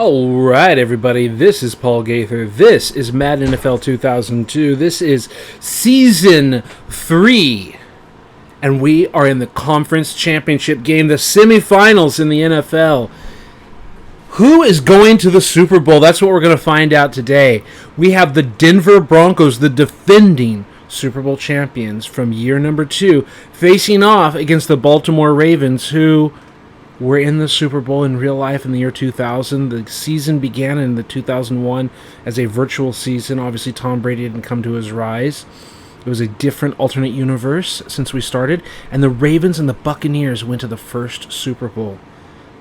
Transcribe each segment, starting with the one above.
Alright, everybody, this is Paul Gaither. This is Madden NFL 2002. This is Season 3. And we are in the Conference Championship game, the semifinals in the NFL. Who is going to the Super Bowl? That's what we're going to find out today. We have the Denver Broncos, the defending Super Bowl champions from year number 2, facing off against the Baltimore Ravens, who were in the Super Bowl in real life in the year 2000. The season began in the 2001 as a virtual season. Obviously, Tom Brady didn't come to his rise. It was a different alternate universe since we started. And the Ravens and the Buccaneers went to the first Super Bowl.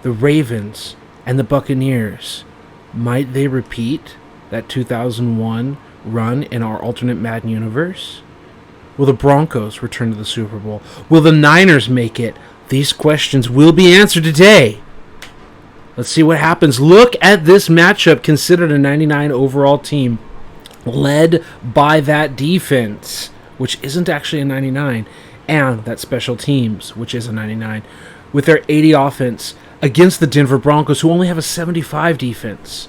The Ravens and the Buccaneers, might they repeat that 2001 run in our alternate Madden universe? Will the Broncos return to the Super Bowl? Will the Niners make it? These questions will be answered today. Let's see what happens. Look at this matchup, considered a 99 overall team, led by that defense, which isn't actually a 99, and that special teams, which is a 99, with their 80 offense against the Denver Broncos, who only have a 75 defense.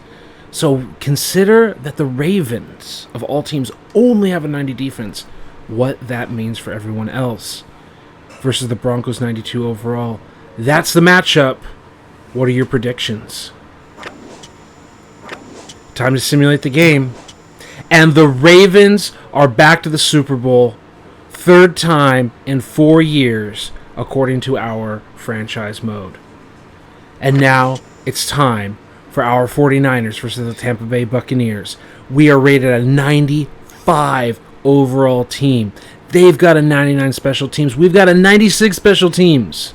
So consider that the Ravens, of all teams, only have a 90 defense. What that means for everyone else versus the Broncos 92 overall. That's the matchup. What are your predictions? Time to simulate the game. And the Ravens are back to the Super Bowl, third time in 4 years, according to our franchise mode. And now it's time for our 49ers versus the Tampa Bay Buccaneers. We are rated a 95 overall team. They've got a 99 special teams. We've got a 96 special teams.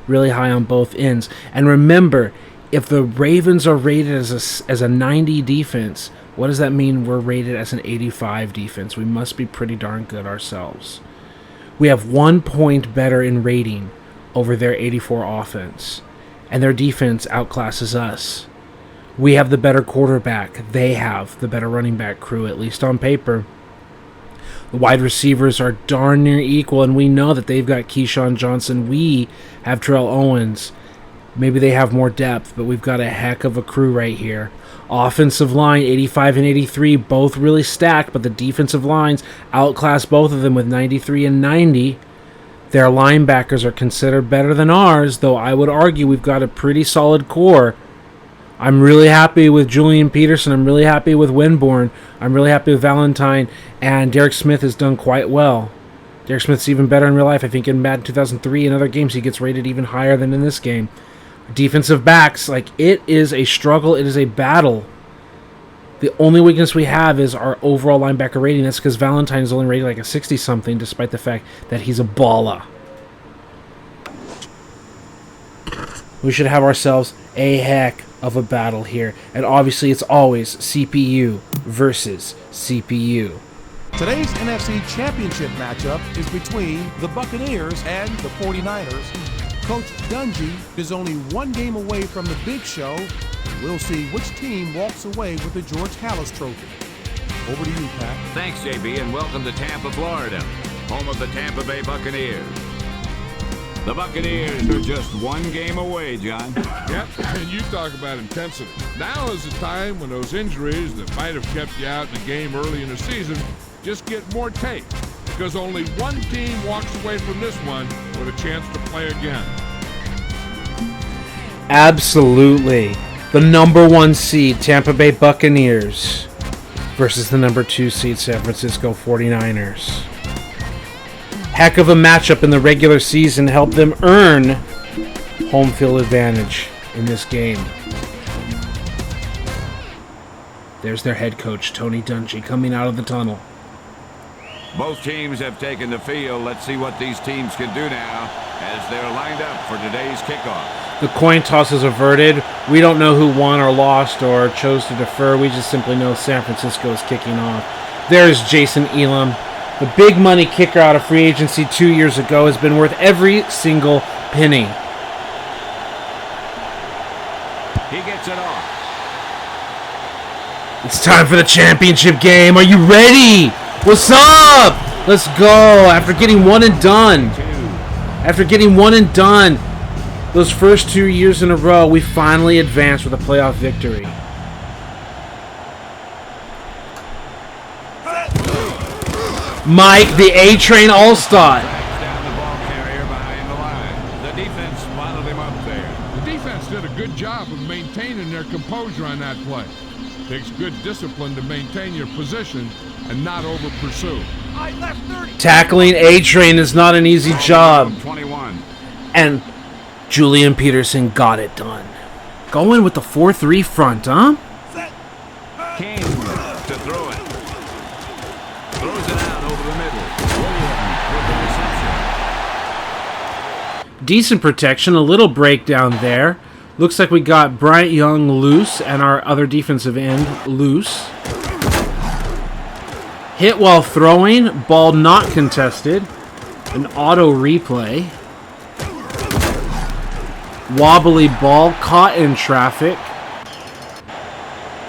Really high on both ends. And remember, if the Ravens are rated as a 90 defense, what does that mean? We're rated as an 85 defense. We must be pretty darn good ourselves. We have 1 point better in rating over their 84 offense. And their defense outclasses us. We have the better quarterback. They have the better running back crew, at least on paper. The wide receivers are darn near equal, and we know that they've got Keyshawn Johnson. We have Terrell Owens. Maybe they have more depth, but we've got a heck of a crew right here. Offensive line, 85 and 83, both really stacked, but the defensive lines outclass both of them with 93 and 90. Their linebackers are considered better than ours, though I would argue we've got a pretty solid core. I'm really happy with Julian Peterson. I'm really happy with Winborn. I'm really happy with Valentine. And Derek Smith has done quite well. Derek Smith's even better in real life. I think in Madden 2003 and other games he gets rated even higher than in this game. Defensive backs, it is a struggle. It is a battle. The only weakness we have is our overall linebacker rating. That's because Valentine is only rated like a 60-something, despite the fact that he's a baller. We should have ourselves a heck of a battle here. And obviously it's always CPU versus CPU. Today's NFC Championship matchup is between the Buccaneers and the 49ers. Coach Dungy is only 1 game away from the big show. We'll see which team walks away with the George Halas Trophy. Over to you, Pat. Thanks, JB, and welcome to Tampa, Florida, home of the Tampa Bay Buccaneers. The Buccaneers are just 1 game away, John. Yep, and you talk about intensity. Now is the time when those injuries that might have kept you out in the game early in the season just get more tape, because only 1 team walks away from this one with a chance to play again. Absolutely. The number 1 seed, Tampa Bay Buccaneers, versus the number 2 seed, San Francisco 49ers. Heck of a matchup in the regular season, helped them earn home field advantage in this game. There's their head coach, Tony Dungy, coming out of the tunnel. Both teams have taken the field. Let's see what these teams can do now as they're lined up for today's kickoff. The coin toss is averted. We don't know who won or lost or chose to defer. We just simply know San Francisco is kicking off. There's Jason Elam. The big money kicker out of free agency 2 years ago has been worth every single penny. He gets it off. It's time for the championship game. Are you ready? What's up? Let's go. After getting one and done. Those first 2 years in a row, we finally advanced with a playoff victory. Mike, the A-Train All-Star. Down the ball carrier behind the line. The defense bottled him up there. The defense did a good job of maintaining their composure on that play. Takes good discipline to maintain your position and not over-pursue. Tackling A-Train is not an easy job. 21. And Julian Peterson got it done. Going with the 4-3 front, huh? King to throw it. Throws it out over the middle. Williams with the reception. Decent protection, a little breakdown there. Looks like we got Bryant Young loose and our other defensive end loose. Hit while throwing, ball not contested. An auto replay. Wobbly ball caught in traffic.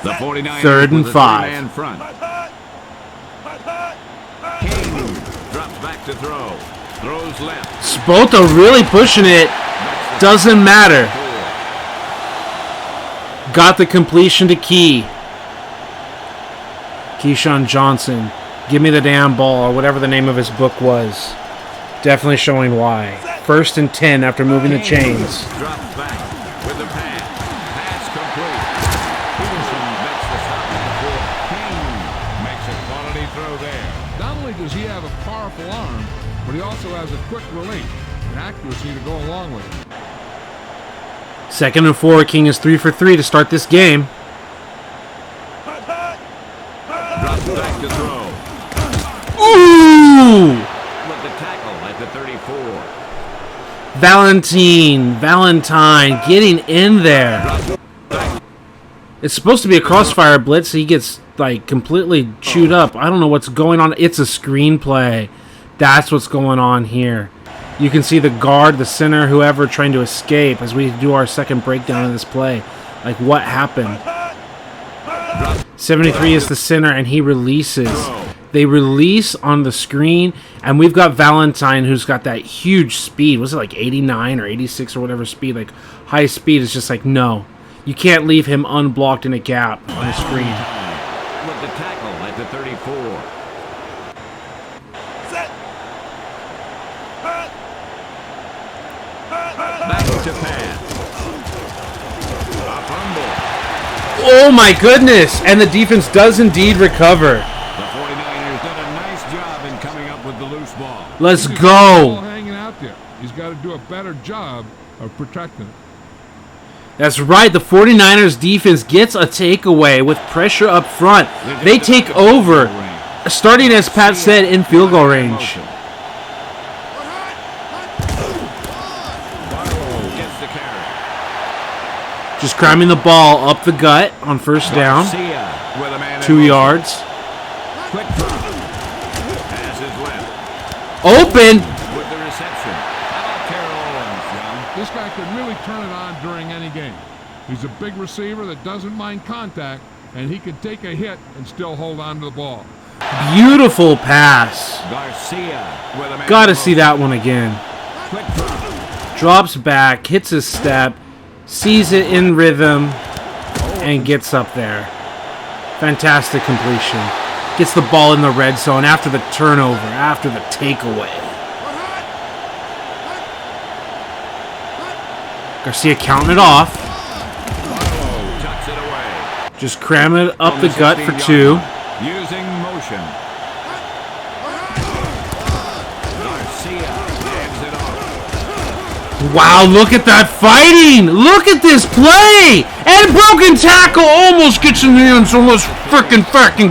The 49ers 3rd and with a 5. three-man front. King drops back to throw. Throws left. Spota really pushing it. Doesn't matter. Got the completion to Key. Keyshawn Johnson. Give me the damn ball, or whatever the name of his book was. Definitely showing why. 1st and 10 after moving the chains. Drops back with the pass. Pass complete. Peterson makes the stop before King makes a quality throw there. Not only does he have a powerful arm, but he also has a quick release and accuracy to go along with it. 2nd and 4. King is 3 for 3 to start this game. Drops back to throw. Ooh! With the tackle at the 34. Valentine getting in there. It's supposed to be a crossfire blitz, so he gets like completely chewed up. I don't know what's going on. It's a screenplay. That's what's going on here. You can see the guard, the center, whoever trying to escape as we do our second breakdown of this play. Like, what happened? 73 is the center, and he releases. They release on the screen, and we've got Valentine, who's got that huge speed. Was it like 89 or 86 or whatever speed? Like, high speed is just like, no. You can't leave him unblocked in a gap on the screen. With the tackle at the 34. Back to pass. A fumble. Oh my goodness! And the defense does indeed recover. The 49ers did a nice job in coming up with the loose ball. Let's He's got the ball go! hanging out there. He's got to do a better job of protecting it. That's right, the 49ers defense gets a takeaway with pressure up front. They take over, starting as Pat said, in field goal range. Gets the carry. Just cramming the ball up the gut on 1st down. Garcia with a man in 2 motion. yards. Quick drop. Pass is left. Open! With the reception. How about Terrell Owens, John? This guy could really turn it on during any game. He's a big receiver that doesn't mind contact, and he can take a hit and still hold on to the ball. Beautiful pass. Garcia with a man Gotta in see motion. that one again. Quick drop. Drops back, hits his step, sees it in rhythm, and gets up there. Fantastic completion. Gets the ball in the red zone after the turnover, after the takeaway. Garcia counting it off. Tucks it away. Just cram it up On the gut for 16-yard 2. line. Using motion. Garcia hands it off. Wow, look at that fighting! Look at this play! And broken tackle almost gets in the end, so let's frickin'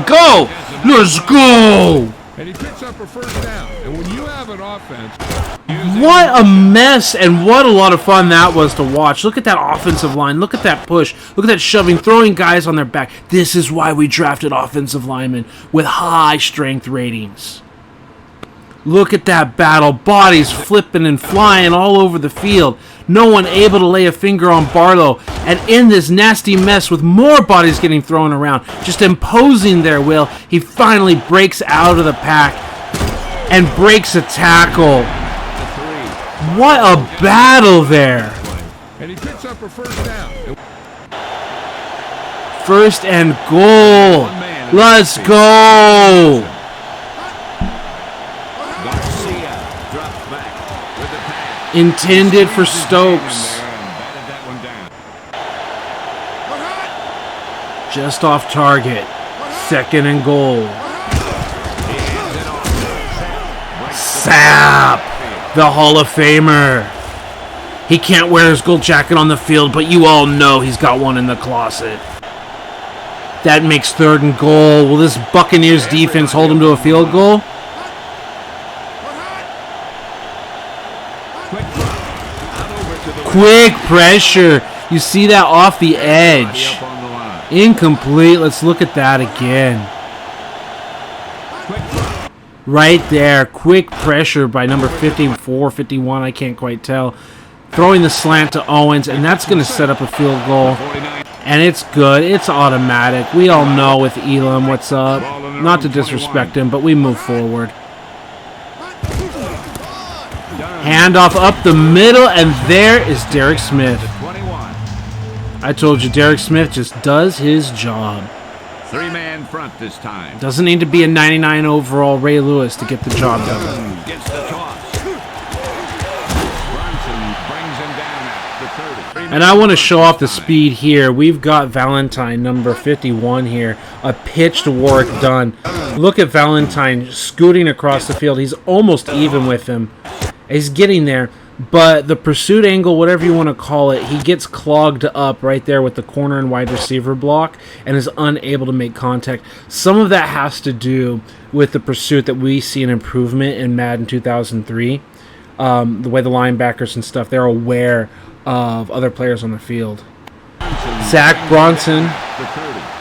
go! Let's go! And he picks up a 1st down. And when you have an offense, What a mess, and what a lot of fun that was to watch. Look at that offensive line. Look at that push. Look at that shoving, throwing guys on their back. This is why we drafted offensive linemen with high strength ratings. Look at that battle. Bodies flipping and flying all over the field. No one able to lay a finger on Barlow. And in this nasty mess with more bodies getting thrown around, just imposing their will, he finally breaks out of the pack and breaks a tackle. What a battle there. and he picks up a first down. 1st and goal. Let's go. Garcia drops back with the pass. Intended for Stokes. Batted that one down. Just off target. 2nd and goal. Sapp, the Hall of Famer. He can't wear his gold jacket on the field, but you all know he's got one in the closet. That makes 3rd and goal. Will this Buccaneers defense hold him to a field goal? Quick pressure. You see that off the edge. Incomplete. Let's look at that again. Right there. Quick pressure by number 54, 51. I can't quite tell. Throwing the slant to Owens, and that's going to set up a field goal. And it's good. It's automatic. We all know with Elam what's up. Not to disrespect him, but we move forward. Handoff up the middle, and there is Derek Smith. I told you, Derek Smith just does his job. 3-man front this time. Doesn't need to be a 99 overall Ray Lewis to get the job done. Gets the toss. Brunson brings him down at the 30. And I want to show off the speed here. We've got Valentine, number 51 here. A pitched work done. Look at Valentine scooting across the field. He's almost even with him. He's getting there. But the pursuit angle, whatever you want to call it, he gets clogged up right there with the corner and wide receiver block and is unable to make contact. Some of that has to do with the pursuit that we see an improvement in Madden 2003. The way the linebackers and stuff, they're aware of other players on the field. Zach Bronson,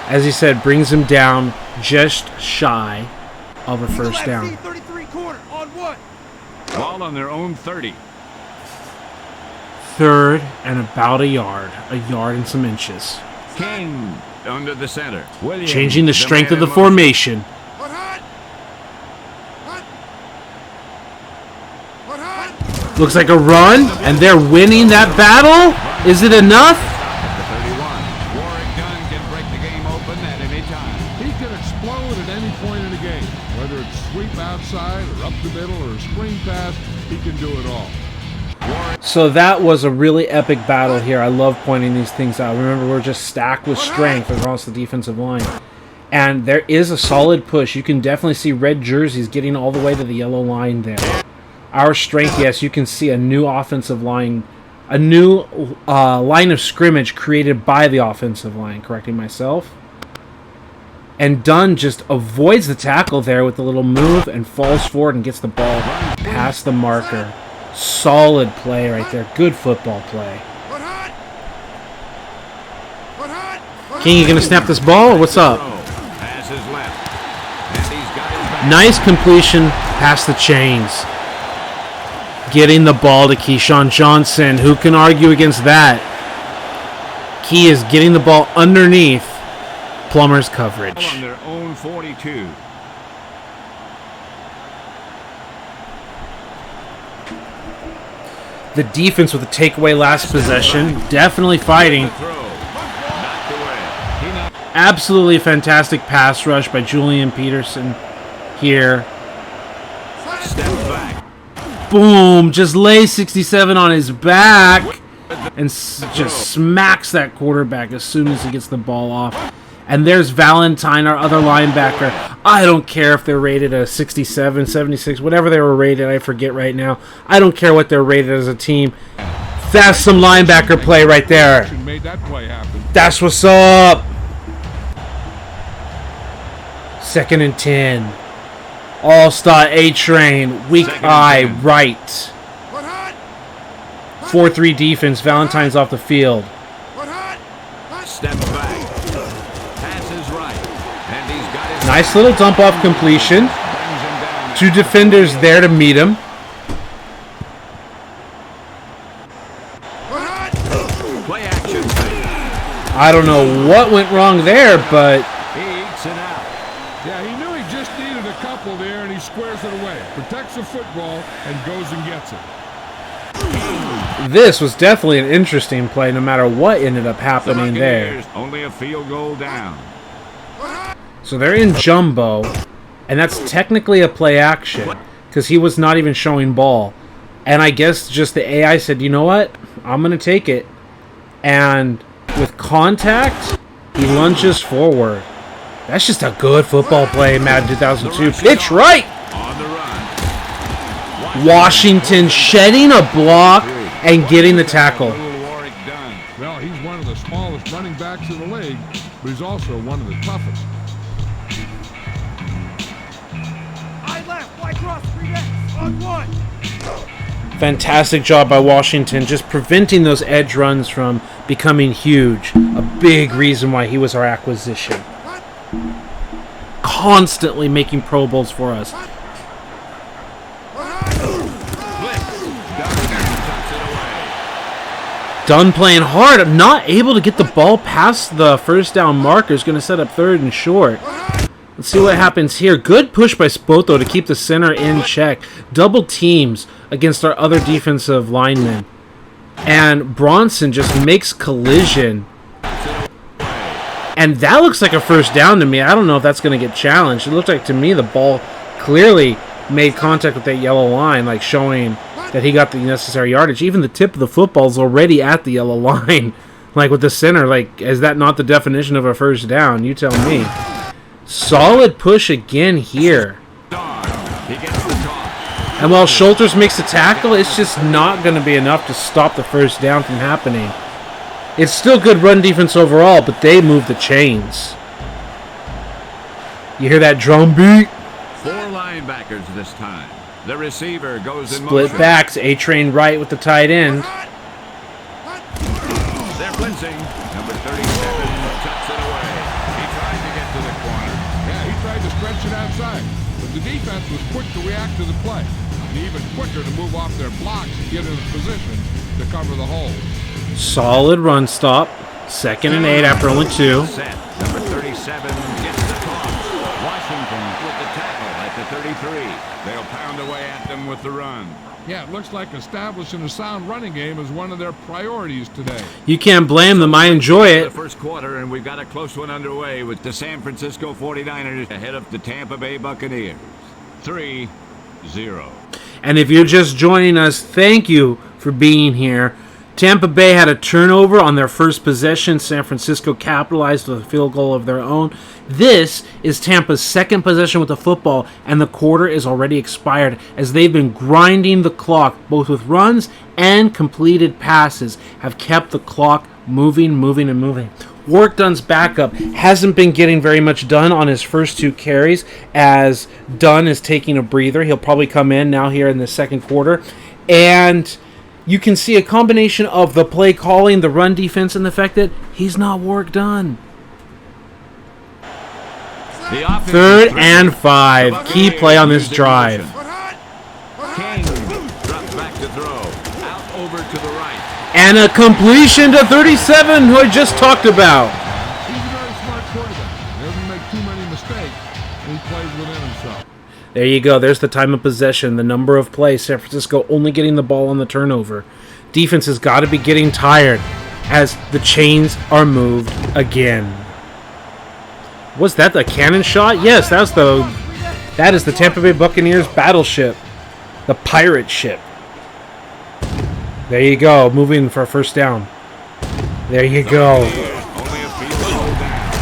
as he said, brings him down just shy of a first down. Ball on their own 30. 3rd and about a yard and some inches. King under the center. Williams, changing the strength of the formation. Looks like a run, and they're winning that battle. Is it enough? The 31. Warwick Dunn can break the game open at any time. He can explode at any point in the game. Whether it's sweep outside or up the middle or a screen pass, he can do it all. So that was a really epic battle here. I love pointing these things out. Remember, we're just stacked with strength across the defensive line. And there is a solid push. You can definitely see red jerseys getting all the way to the yellow line there. Our strength, yes, you can see a new offensive line, a new line of scrimmage created by the offensive line, correcting myself. And Dunn just avoids the tackle there with a little move and falls forward and gets the ball past the marker. Solid play right there. Good football play. King, you gonna snap this ball or what's up? Nice completion past the chains. Getting the ball to Keyshawn Johnson. Who can argue against that? Key is getting the ball underneath Plummer's coverage. On their own 42. The defense with a takeaway last possession. Definitely fighting. Absolutely fantastic pass rush by Julian Peterson here. Boom. Just lays 67 on his back. And just smacks that quarterback as soon as he gets the ball off. And there's Valentine, our other linebacker. I don't care if they're rated a 67, 76, whatever they were rated. I forget right now. I don't care what they're rated as a team. That's some linebacker play right there. That's what's up. 2nd and 10. All-Star A-Train. Weak eye right. 4-3 defense. Valentine's off the field. Step back. Passes right. And he's got his nice little dump-off completion. 2 defenders there to meet him. play action. I don't know what went wrong there, but He eats it out. Yeah, he knew he just needed a couple there, and he squares it away. Protects the football and goes and gets it. This was definitely an interesting play, no matter what ended up happening there. Only a field goal down. So they're in jumbo, and that's technically a play action, because he was not even showing ball. And I guess just the AI said, you know what? I'm going to take it. And with contact, he lunges forward. That's just a good football play in Madden 2002. Pitch right! On the run. Washington shedding a block and getting the tackle. Well, he's one of the smallest running backs in the league, but he's also one of the toughest. I left, wide cross, 3X, on 1. Fantastic job by Washington, just preventing those edge runs from becoming huge. A big reason why he was our acquisition. Constantly making Pro Bowls for us. Dunn playing hard. I'm not able to get the ball past the first down marker. Is going to set up 3rd and short. Let's see what happens here. Good push by Spoto to keep the center in check. Double teams against our other defensive linemen. And Bronson just makes collision. And that looks like a first down to me. I don't know if that's going to get challenged. It looked like to me the ball clearly made contact with that yellow line, like showing that he got the necessary yardage. Even the tip of the football is already at the yellow line. Like with the center, like, is that not the definition of a first down? You tell me. Solid push again here. And while Schulters makes the tackle, it's just not going to be enough to stop the first down from happening. It's still good run defense overall, but they move the chains. You hear that drum beat? 4 linebackers this time. The receiver goes in Split motion. backs, A-Train right with the tight end. They're blitzing. Number 37 tucks it away. He tried to get to the corner. Yeah, he tried to stretch it outside, but the defense was quick to react to the play, and even quicker to move off their blocks and get in a position to cover the hole. Solid run stop. 2nd and 8 after only 2. Set. Number 37 gets the toss. Washington with the tackle at the 33. They'll pound away at them with the run. Yeah, it looks like establishing a sound running game is one of their priorities today. You can't blame them. I enjoy The it. first quarter, and we've got a close one underway with the San Francisco 49ers ahead of the Tampa Bay Buccaneers. 3-0. And if you're just joining us, thank you for being here. Tampa Bay had a turnover on their first possession. San Francisco capitalized with a field goal of their own. This is Tampa's second possession with the football, and the quarter is already expired as they've been grinding the clock, both with runs and completed passes, have kept the clock moving. Warrick Dunn's backup hasn't been getting very much done on his first 2 carries as Dunn is taking a breather. He'll probably come in now here in the second quarter. And you can see a combination of the play calling, the run defense, and the fact that he's not Warrick Dunn. 3rd and 5. Key play on this drive. King drops back to throw. Out over to the right. And a completion to 37, who I just talked about. He's a very smart quarterback. He doesn't make too many mistakes, and he plays within himself. There you go. There's the time of possession, the number of plays. San Francisco only getting the ball on the turnover. Defense has got to be getting tired as the chains are moved again. Was that the cannon shot? Yes, that is the Tampa Bay Buccaneers battleship, the pirate ship. There you go, moving for a first down. There you go.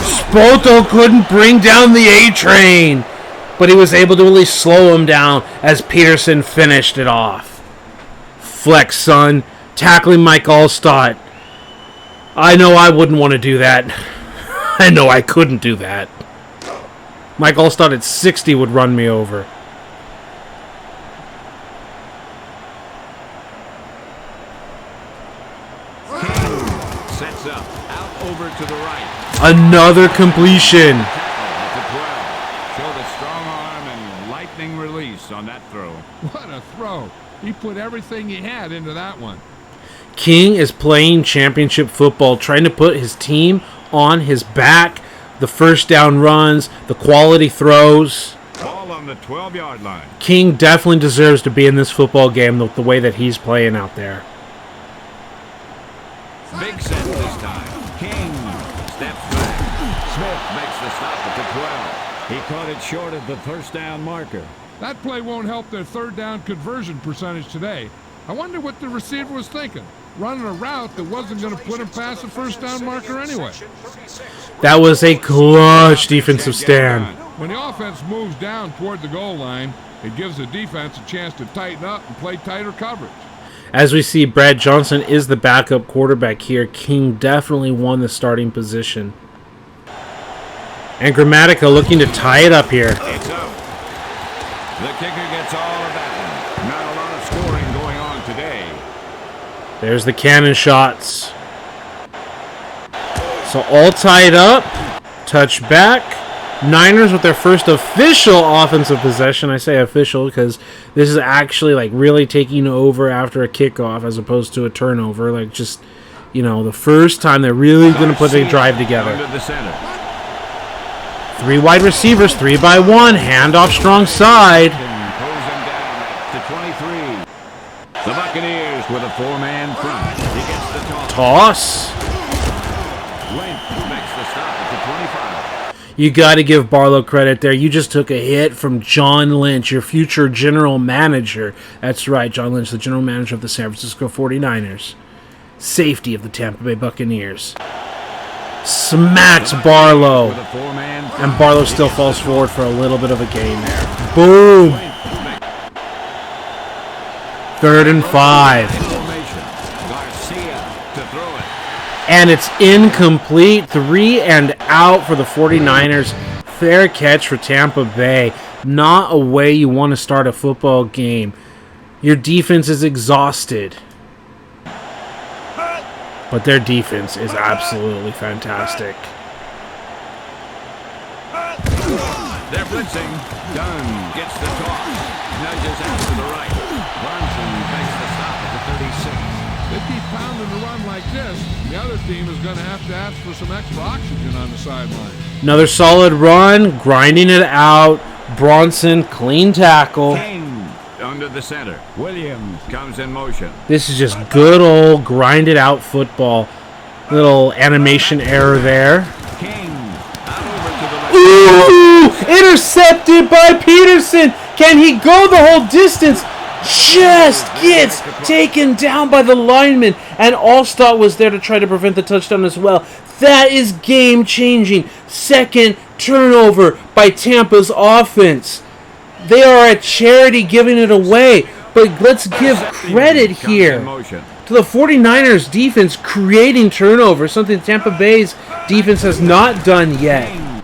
Spoto couldn't bring down the A-Train, but he was able to at least slow him down as Peterson finished it off. Flex, son, tackling Mike Allstott. I know I wouldn't want to do that. I know I couldn't do that. Mike Allstott at 60 would run me over. Sets up. Out over to the right. Another completion. At the 12. Showed a strong arm and lightning release on that throw. What a throw. He put everything he had into that one. King is playing championship football, trying to put his team on his back. The first down runs, the quality throws. Ball on the 12-yard line. King definitely deserves to be in this football game the way that he's playing out there. Big set this time. King steps back. Smith makes the stop at the 12. He caught it short of the first down marker. That play won't help their third down conversion percentage today. I wonder what the receiver was thinking. Running a route that wasn't going to put him past the first down marker anyway. That was a clutch defensive stand. When the offense moves down toward the goal line, it gives the defense a chance to tighten up and play tighter coverage. As we see, Brad Johnson is the backup quarterback here. King definitely won the starting position. And Grammatica looking to tie it up here. It's up. The kicker gets all of that. Not a lot of scoring going on today. There's the cannon shots. So all tied up. Touch back. Niners with their first official offensive possession. I say official because this is actually like really taking over after a kickoff as opposed to a turnover. Like just, you know, the first time they're really going to put a drive together. Under the center. 3 wide receivers, 3 by 1. Handoff strong side. Pulls him down to 23. The Buccaneers with a 4-man front. He gets the Toss. Lynch makes the stop at the 25. You got to give Barlow credit there. You just took a hit from John Lynch, your future general manager. That's right, John Lynch, the general manager of the San Francisco 49ers. Safety of the Tampa Bay Buccaneers. Smacks Barlow. And Barlow still falls forward for a little bit of a gain there. Boom. 3rd and 5. And it's incomplete. 3 and out for the 49ers. Fair catch for Tampa Bay. Not a way you want to start a football game. Your defense is exhausted. But their defense is absolutely fantastic. They're blitzing. Dunn gets the toss. Nudges out to the right. Bronson makes the stop at the 36. They keep pounding the run like this, the other team is going to have to ask for some extra oxygen on the sideline. Another solid run. Grinding it out. Bronson, clean tackle. King under the center. Williams comes in motion. This is just good old grinded out football. Little animation error there. King out over to the left. Ooh! Intercepted by Peterson. Can he go the whole distance? Just gets taken down by the lineman. And Allstott was there to try to prevent the touchdown as well. That is game-changing. Second turnover by Tampa's offense. They are a charity giving it away. But let's give credit here to the 49ers defense creating turnovers, something Tampa Bay's defense has not done yet.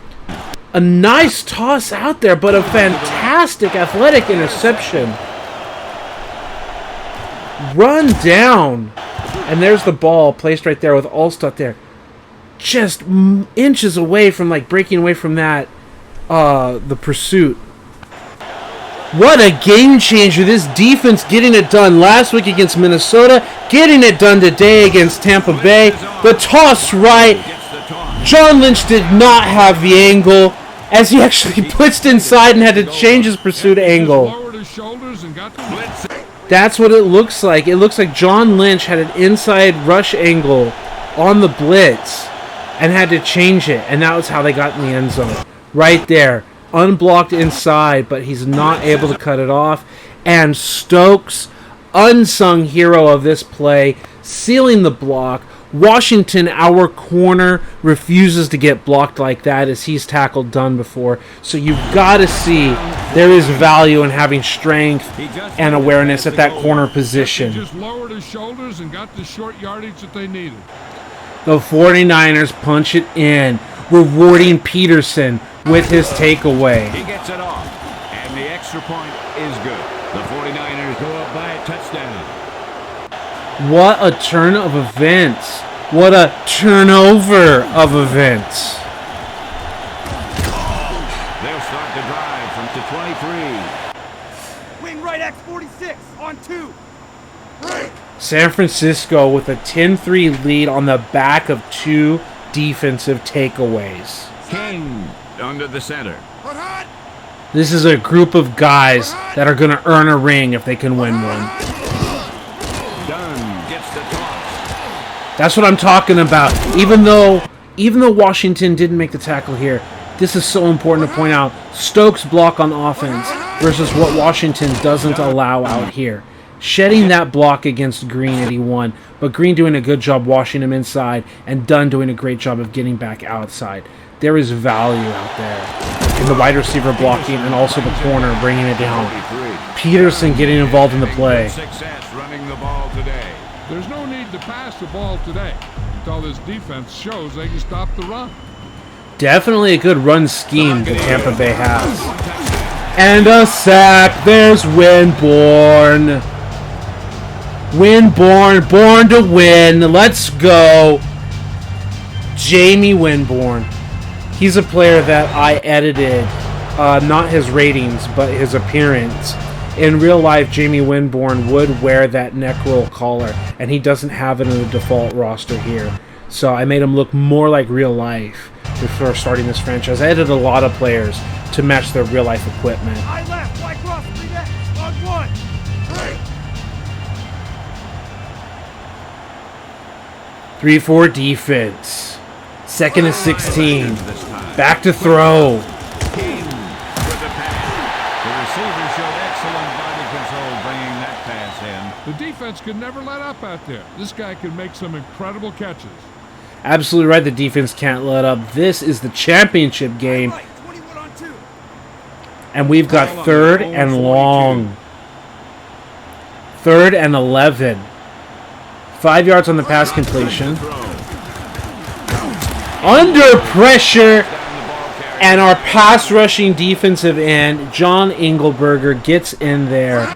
A nice toss out there, but a fantastic athletic interception. Run down. And there's the ball placed right there with Allstott there. Just inches away from like breaking away from that, the pursuit. What a game changer. This defense getting it done last week against Minnesota. Getting it done today against Tampa Bay. The toss right. John Lynch did not have the angle as he actually blitzed inside and had to change his pursuit angle. That's what it looks like. It looks like John Lynch had an inside rush angle on the blitz and had to change it. And that was how they got in the end zone. Right there. Unblocked inside, but he's not able to cut it off. And Stokes, unsung hero of this play, sealing the block. Washington, our corner, refuses to get blocked like that as he's tackled done before. So you've got to see there is value in having strength and awareness at that corner position. He just lowered his shoulders and got the short yardage that they needed. The 49ers punch it in, rewarding Peterson with his takeaway. He gets it off, and the extra point is good. The 49ers go up by a touchdown. What a turn of events. What a turnover of events. They'll start the drive from the 23. Wing right X46 on 2. Right. San Francisco with a 10-3 lead on the back of 2 defensive takeaways. King under the center. This is a group of guys that are going to earn a ring if they can win one. Dunn gets the toss. That's what I'm talking about. Even though Washington didn't make the tackle here, this is so important to point out. Stokes' block on offense versus what Washington doesn't allow out here. Shedding that block against Green 81, but Green doing a good job washing him inside, and Dunn doing a great job of getting back outside. There is value out there in the wide receiver blocking and also the corner bringing it down. Peterson getting involved in the play. Success running the ball today. There's no need to pass the ball today until this defense shows they can stop the run. Definitely a good run scheme that Tampa Bay has. And a sack. There's Winborn. Winborn, born to win. Let's go. Jamie Winborn. He's a player that I edited, not his ratings, but his appearance. In real life, Jamie Winborn would wear that neck roll collar, and he doesn't have it in the default roster here. So I made him look more like real life before starting this franchise. I edited a lot of players to match their real life equipment. I left, fly cross, 3 net, on 1. 3-4 defense. Second and 16. Back to throw. King with the pass. The receiver showed excellent body control bringing that pass in. The defense could never let up out there. This guy can make some incredible catches. Absolutely right, the defense can't let up. This is the championship game. 21 on 2. And we've got third and long. Third and 11. 5 yards on the pass completion. Under pressure. And our pass rushing defensive end, John Engelberger, gets in there.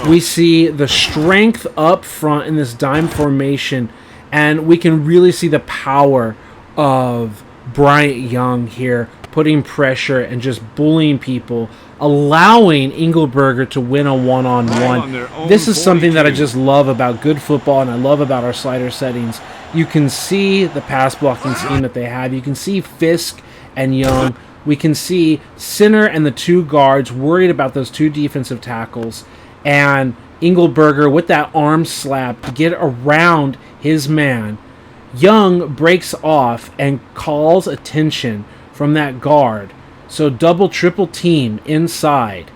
We see the strength up front in this dime formation. And we can really see the power of Bryant Young here, putting pressure and just bullying people, allowing Engelberger to win a one-on-one. This is something that I just love about good football, and I love about our slider settings. You can see the pass blocking scheme that they have. You can see Fisk and Young. We can see Sinner and the 2 guards worried about those 2 defensive tackles. And Engelberger with that arm slap to get around his man. Young breaks off and calls attention from that guard. So double, triple team inside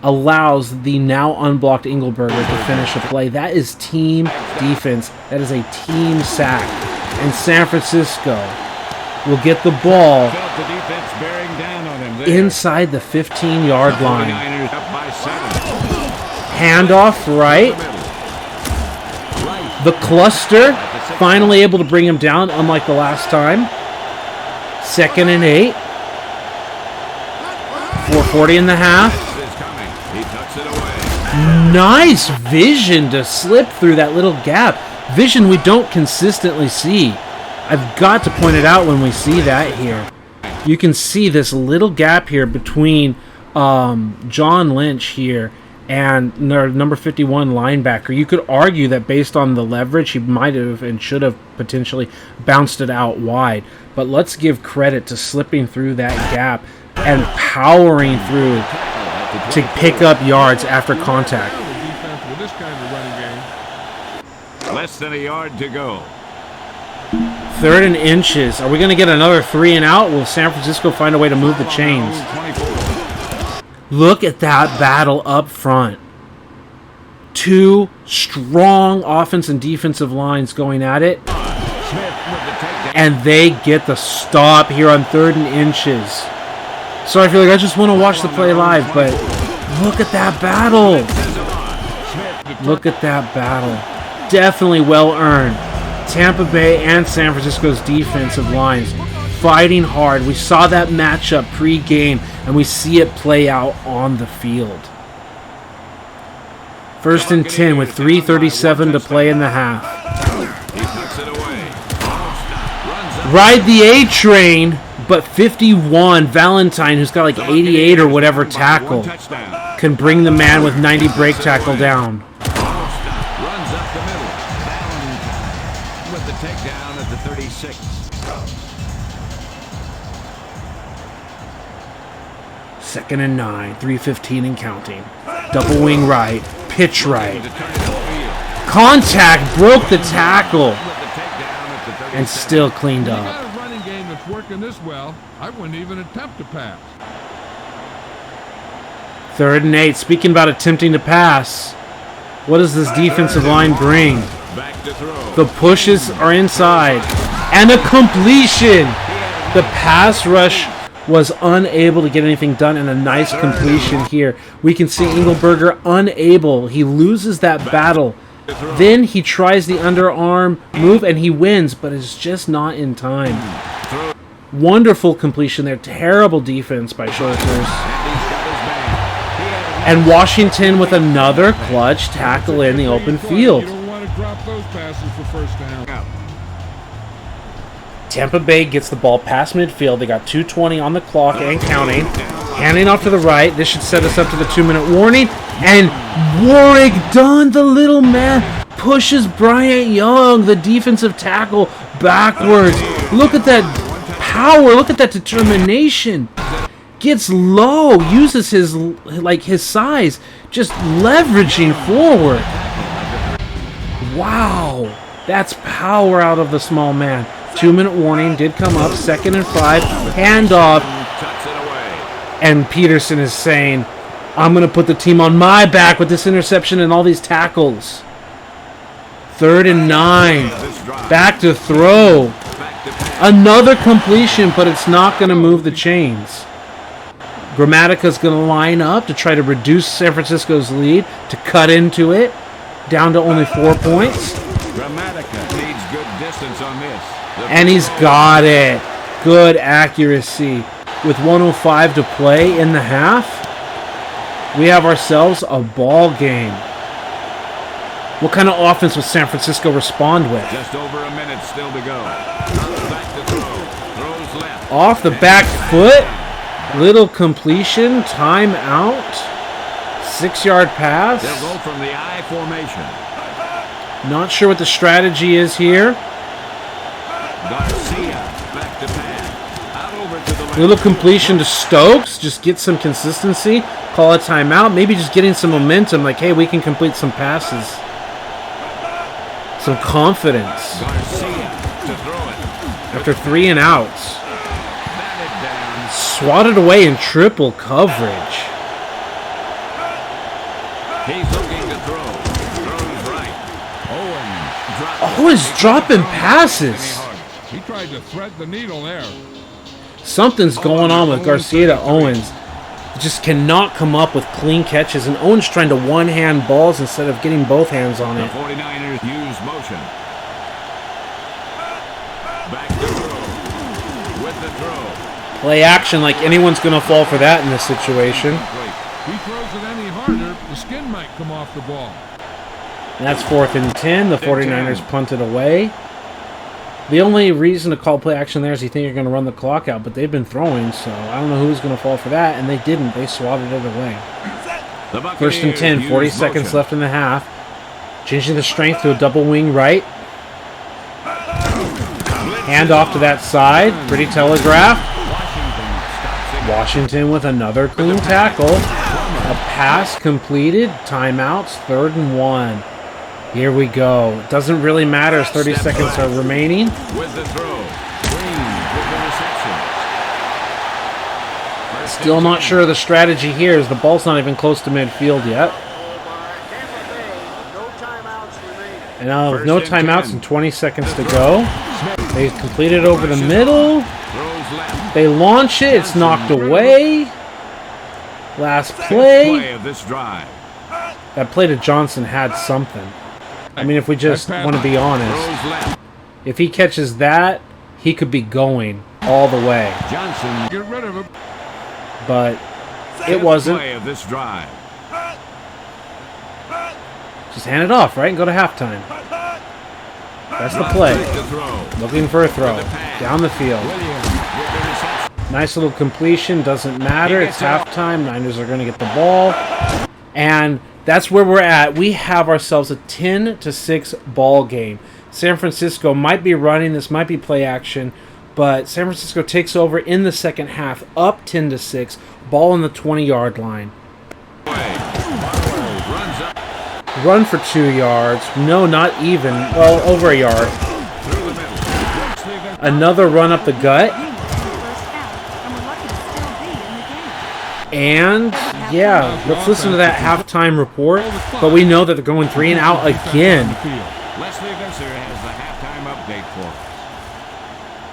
allows the now unblocked Engelberger to finish a play. That is team defense. That is a team sack. And San Francisco will get the ball inside the 15-yard line. Handoff right. The cluster finally able to bring him down, unlike the last time. 2nd and 8. 4:40 in the half. Nice vision to slip through that little gap. Vision we don't consistently see. I've got to point it out when we see that here. You can see this little gap here between John Lynch here and number 51 linebacker. You could argue that based on the leverage, he might have and should have potentially bounced it out wide. But let's give credit to slipping through that gap and powering through to pick up yards after contact. Less than a yard to go. 3rd and inches. Are we going to get another 3 and out? Will San Francisco find a way to move the chains? Look at that battle up front. 2 strong offense and defensive lines going at it. And they get the stop here on 3rd and inches. So I feel like I just want to watch the play live, but look at that battle. Look at that battle. Definitely well earned. Tampa Bay and San Francisco's defensive lines fighting hard. We saw that matchup pre-game, and we see it play out on the field. 1st and 10 with 3:37 to play in the half. Ride the A train, but 51, Valentine, who's got like 88 or whatever tackle, can bring the man with 90 break tackle down. Runs up the middle. Valentine with the takedown at the 36. Second and 9, 3:15 and counting. Double wing right, pitch right. Contact, broke the tackle, With the takedown at the 30 and still cleaned You up. got a running game that's working this well. I wouldn't even attempt to pass. 3rd and 8. Speaking about attempting to pass, what does this defensive line bring? Back to throw. The pushes are inside. And a completion! The pass rush was unable to get anything done, and a nice completion here. We can see Engelberger unable. He loses that battle. Then he tries the underarm move, and he wins, but it's just not in time. Wonderful completion there. Terrible defense by Shorters. And Washington with another clutch tackle in the open field. You don't want to drop those passes for first down. Tampa Bay gets the ball past midfield. They got 2:20 on the clock and counting. Handing off to the right. This should set us up to the 2-minute warning. And Warwick Dunn, the little man, pushes Bryant Young, the defensive tackle, backwards. Look at that power. Look at that determination. Gets low. Uses his size. Just leveraging forward. Wow. That's power out of the small man. 2-minute warning did come up. 2nd and 5. Handoff. And Peterson is saying, I'm going to put the team on my back with this interception and all these tackles. 3rd and 9. Back to throw. Another completion, but it's not going to move the chains. Grammatica's going to line up to try to reduce San Francisco's lead, to cut into it, down to only 4 points. Grammatica needs good distance on this. And he's got it. Good accuracy. With 1:05 to play in the half, we have ourselves a ball game. What kind of offense will San Francisco respond with? Just over a minute still to go. Back to throw. Throws left. Off the back foot. Little completion. Timeout. 6-yard pass. They'll go from the I formation. Not sure what the strategy is here. Garcia back to pass. Out over to the left. Little completion to Stokes. Just get some consistency. Call a timeout. Maybe just getting some momentum. Like, hey, we can complete some passes. Some confidence. Garcia to throw it. After 3 and outs. Batted down. Swatted away in triple coverage. He's looking to throw. Throws right. Owen drops. Oh, he's dropping passes. He tried to thread the needle there. Something's going on with Garcia to Owens. He just cannot come up with clean catches, and Owens trying to one-hand balls instead of getting both hands on The it. 49ers use motion. Back to throw. With the throw. Play action like anyone's going to fall for that in this situation. He throws it any harder, the skin might come off the ball. And that's 4th and 10. The 49ers punted away. The only reason to call play action there is you think you're going to run the clock out, but they've been throwing, so I don't know who's going to fall for that, and they didn't. They swatted it away. The Buccaneers 1st and 10, 40 use seconds motion. left in the half. Changing the strength to a double wing right. Hand off to that side. Pretty telegraph. Washington with another clean tackle. A pass completed. Timeouts. 3rd and 1. Here we go. It doesn't really matter as 30 seconds are remaining. With the throw. Green with the reception. Still not sure of the strategy here as the ball's not even close to midfield yet. And now with no timeouts and 20 seconds to go. They complete it over the middle. Throws left. They launch it. It's knocked away. Last Play play. of this drive. That play to Johnson had something. I mean, if we just want to be honest, Throws left. if he catches that, he could be going all the way. Johnson. Get rid of him. But it wasn't. Play of this drive. Just hand it off, right, and go to halftime. That's the play. To throw. Looking for a throw. Down the field. Williams with the reception. Nice little completion. Doesn't matter. It's halftime. Niners are going to get the ball. And that's where we're at. We have ourselves a 10-6 ball game. San Francisco might be running. This might be play action. But San Francisco takes over in the second half. Up 10-6. Ball on the 20-yard line. Runs up. Run for 2 yards. No, not even. Well, over a yard. Another run up the gut. And, yeah, let's listen to that halftime report. But we know that they're going 3 and out again. Leslie Visser has the halftime update for us.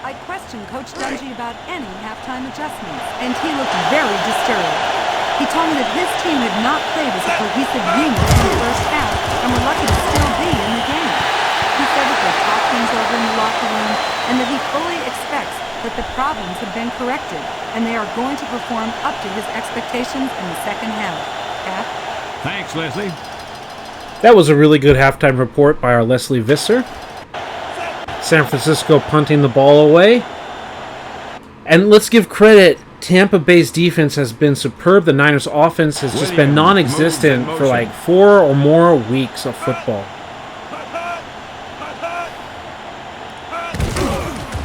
I questioned Coach Dungy about any halftime adjustments, and he looked very disturbed. He told me that his team had not played as a cohesive unit in the first half and were lucky to still be in the game. He said that they talked things over in the locker room and that he fully expects that the problems have been corrected and they are going to perform up to his expectations in the second half. Pat? Thanks, Leslie. That was a really good halftime report by our Leslie Visser. San Francisco punting the ball away. And let's give credit. Tampa Bay's defense has been superb. The Niners' offense has just been non-existent for like 4 or more weeks of football.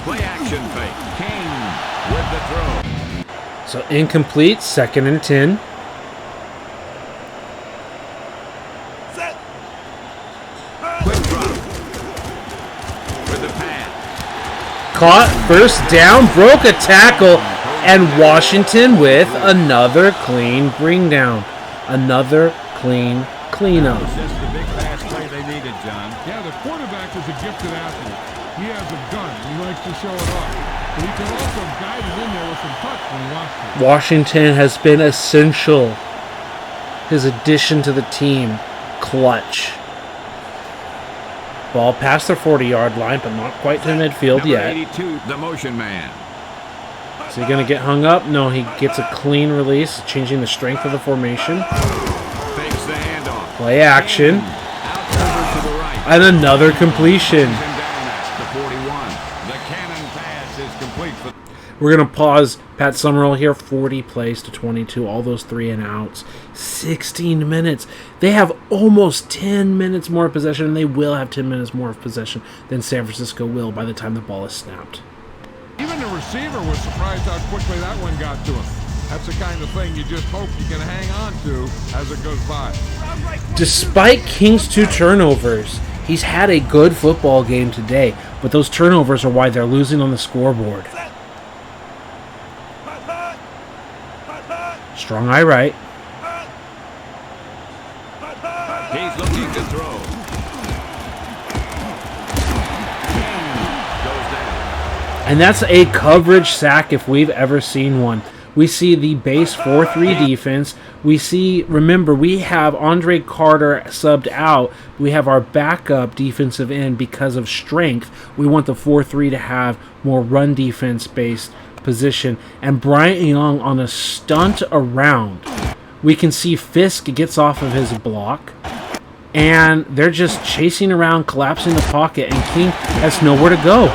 Play action fake. King with the throw. So incomplete, 2nd and 10. Quick drop. With the pass. Caught, first down, broke a tackle, and Washington with another clean bring down. Another clean cleanup. Just the big pass play they needed, John. Yeah, the quarterback is a gifted athlete. He has a gun. He likes to show it off. But he can also guide it in there with some touch when he wants to. Washington has been essential. His addition to the team, clutch. Ball past the 40-yard line, but not quite to midfield Number yet. 82, the motion man. Is he going to get hung up? No, he gets a clean release, changing the strength of the formation. Fakes the handoff. Play action. Outnumbered to the right. And another completion. Him down at the 41. The cannon pass is complete for... We're going to pause Pat Summerall here. 40 plays to 22. All those 3 and outs. 16 minutes. They have almost 10 minutes more of possession, and they will have 10 minutes more of possession than San Francisco will by the time the ball is snapped. Even the receiver was surprised how quickly that one got to him. That's the kind of thing you just hope you can hang on to as it goes by. Despite King's 2 turnovers, he's had a good football game today, but those turnovers are why they're losing on the scoreboard. Strong eye right. He's looking to throw. Goes down. And that's a coverage sack if we've ever seen one. We see the base 4-3 defense. We see, remember, we have Andre Carter subbed out. We have our backup defensive end because of strength. We want the 4-3 to have more run defense-based position. And Bryant Young on a stunt around. We can see Fisk gets off of his block. And they're just chasing around, collapsing the pocket, and King has nowhere to go.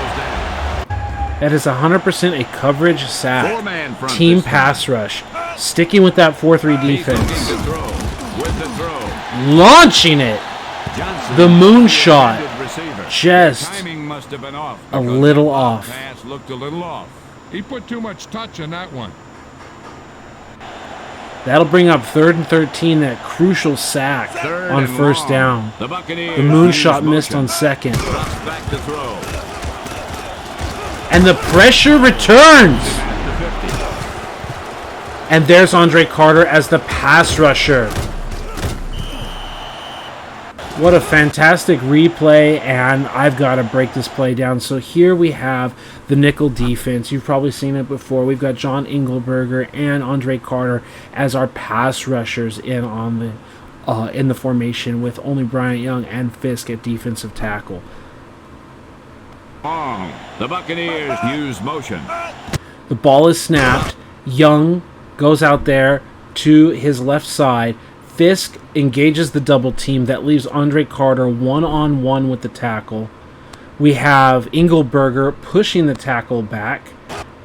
That is 100% a coverage sack. Four-man front Team this time. pass rush. Sticking with that 4-3 He's looking defense. to throw. With the throw. Launching it. Johnson, The moonshot. intended receiver. Just The timing must have been off. a because little the long off. Pass looked a little off. He put too much touch on that one. That'll bring up 3rd and 13, that crucial sack Third on and first long. down. The Buccaneers The moonshot use missed on motion. 2nd. Drops back to throw. And the pressure returns. At the 50. And there's Andre Carter as the pass rusher. What a fantastic replay, and I've got to break this play down. So here we have the nickel defense. You've probably seen it before. We've got John Engelberger and Andre Carter as our pass rushers in the formation, with only Bryant Young and Fisk at defensive tackle. Long. The Buccaneers use motion. The ball is snapped. Young goes out there to his left side. Fisk engages the double team that leaves Andre Carter one-on-one with the tackle. We have Engelberger pushing the tackle back,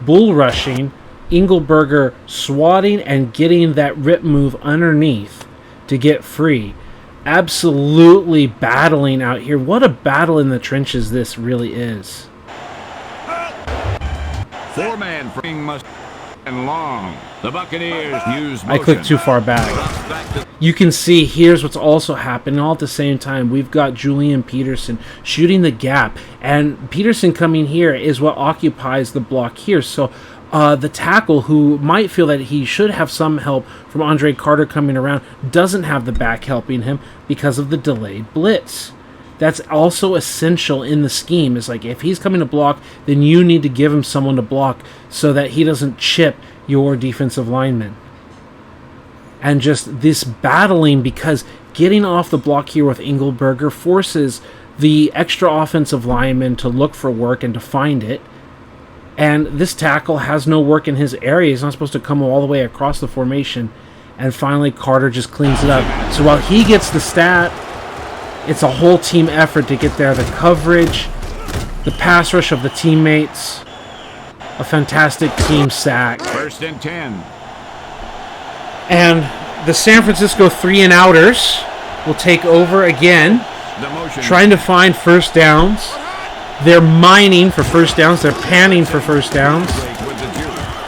bull rushing, Engelberger swatting and getting that rip move underneath to get free. Absolutely battling out here. What a battle in the trenches this really is. Four-man frame must and long. The Buccaneers use motion. I clicked too far back. Drops back to you can see here's what's also happening. All at the same time, we've got Julian Peterson shooting the gap. And Peterson coming here is what occupies the block here. So the tackle, who might feel that he should have some help from Andre Carter coming around, doesn't have the back helping him because of the delayed blitz. That's also essential in the scheme. It's like, if he's coming to block, then you need to give him someone to block so that he doesn't chip your defensive lineman. And just this battling, because getting off the block here with Engelberger forces the extra offensive lineman to look for work and to find it. And this tackle has no work in his area. He's not supposed to come all the way across the formation. And finally, Carter just cleans it up. So while he gets the stat, it's a whole team effort to get there. The coverage, the pass rush of the teammates, a fantastic team sack. 1st and 10. And the San Francisco 3-and-outers will take over again, trying to find first downs. They're mining for first downs. They're panning for first downs.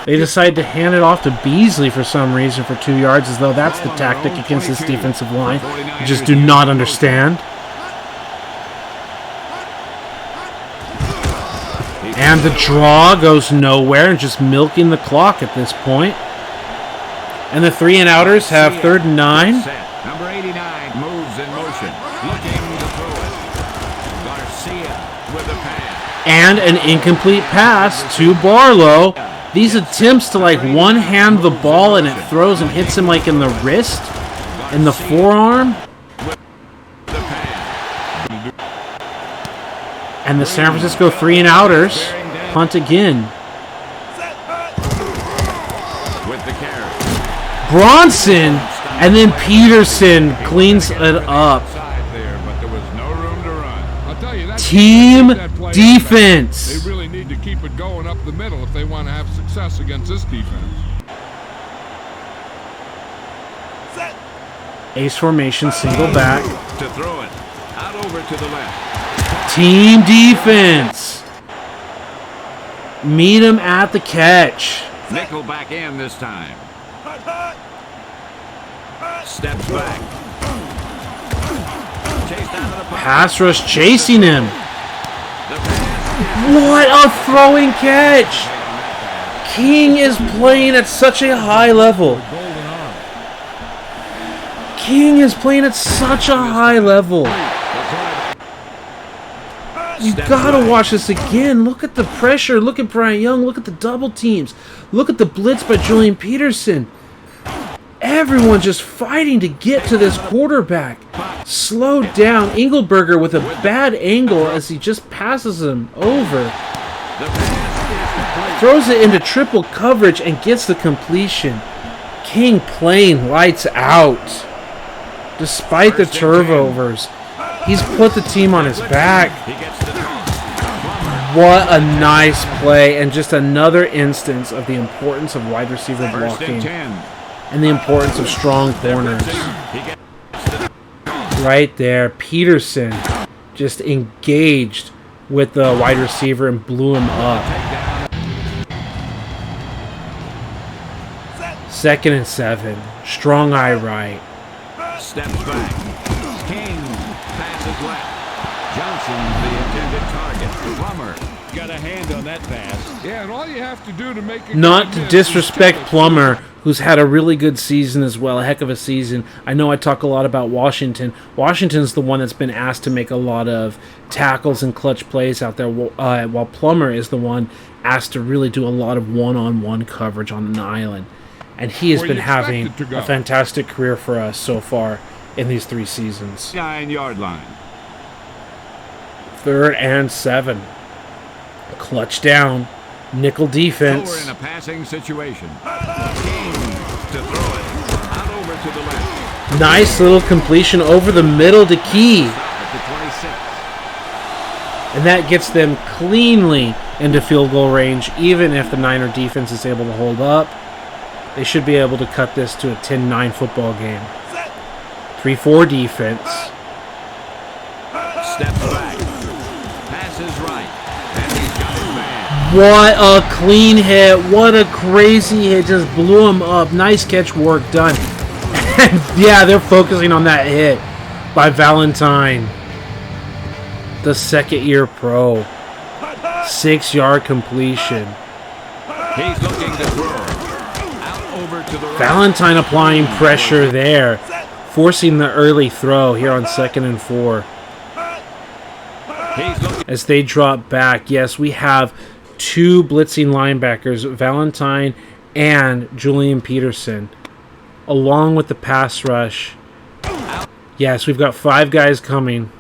They decide to hand it off to Beasley for some reason for 2 yards, as though that's the tactic against this defensive line. You just do not understand. And the draw goes nowhere, and just milking the clock at this point. And the 3-and-outers have 3rd and 9. Number 89 moves in motion, looking to throw it. Garcia with a pass. And an incomplete pass to Barlow. These attempts to like one-hand the ball and it throws and hits him like in the wrist, in the forearm. And the San Francisco 3-and-outers punt again. With the carry. Bronson, and then Peterson cleans it up. But there was no room to run. I'll tell you, Team that play defense. They really need to keep it going up the middle if they want to have success against this defense. Ace formation, single back. To throw it. Out over to the left. Team defense. Meet him at the catch. Nickel back in this time. Steps back. Chased out of the Pass rush chasing him. What a throwing catch. King is playing at such a high level. King is playing at such a high level. You gotta watch this again. Look at the pressure. Look at Brian Young. Look at the double teams. Look at the blitz by Julian Peterson. Everyone just fighting to get to this quarterback. Slowed down. Engelberger with a bad angle as he just passes him over. Throws it into triple coverage and gets the completion. King playing lights out. Despite the turnovers, he's put the team on his back. What a nice play, and just another instance of the importance of wide receiver blocking and the importance of strong corners. Right there, Peterson just engaged with the wide receiver and blew him up. 2nd and 7, strong eye right. Steps back. King passes left. Johnson, the intended target. Plummer got a hand on that pass. Yeah, and all you have to do to make it... Not to disrespect Plummer, who's had a really good season as well, a heck of a season. I know I talk a lot about Washington. Washington's the one that's been asked to make a lot of tackles and clutch plays out there, while Plummer is the one asked to really do a lot of one-on-one coverage on an island. And he has been having a fantastic career for us so far in these 3 seasons. 9-yard line. 3rd and 7. Clutch down. Nickel defense. So we're in a passing situation. King to throw it. Out over to the left. Nice little completion over the middle to Key. At the 26. And that gets them cleanly into field goal range, even if the Niner defense is able to hold up. They should be able to cut this to a 10-9 football game. 3-4 defense. Steps back. Passes right. And he's got his man. What a clean hit. What a crazy hit. Just blew him up. Nice catch, work done. Yeah, they're focusing on that hit by Valentine. The second-year pro. 6-yard completion. He's looking to throw. Out over to the right. Valentine applying pressure there, forcing the early throw here on 2nd and 4. He's looking. As they drop back, yes, we have 2 blitzing linebackers, Valentine and Julian Peterson, along with the pass rush. Yes, we've got 5 guys coming,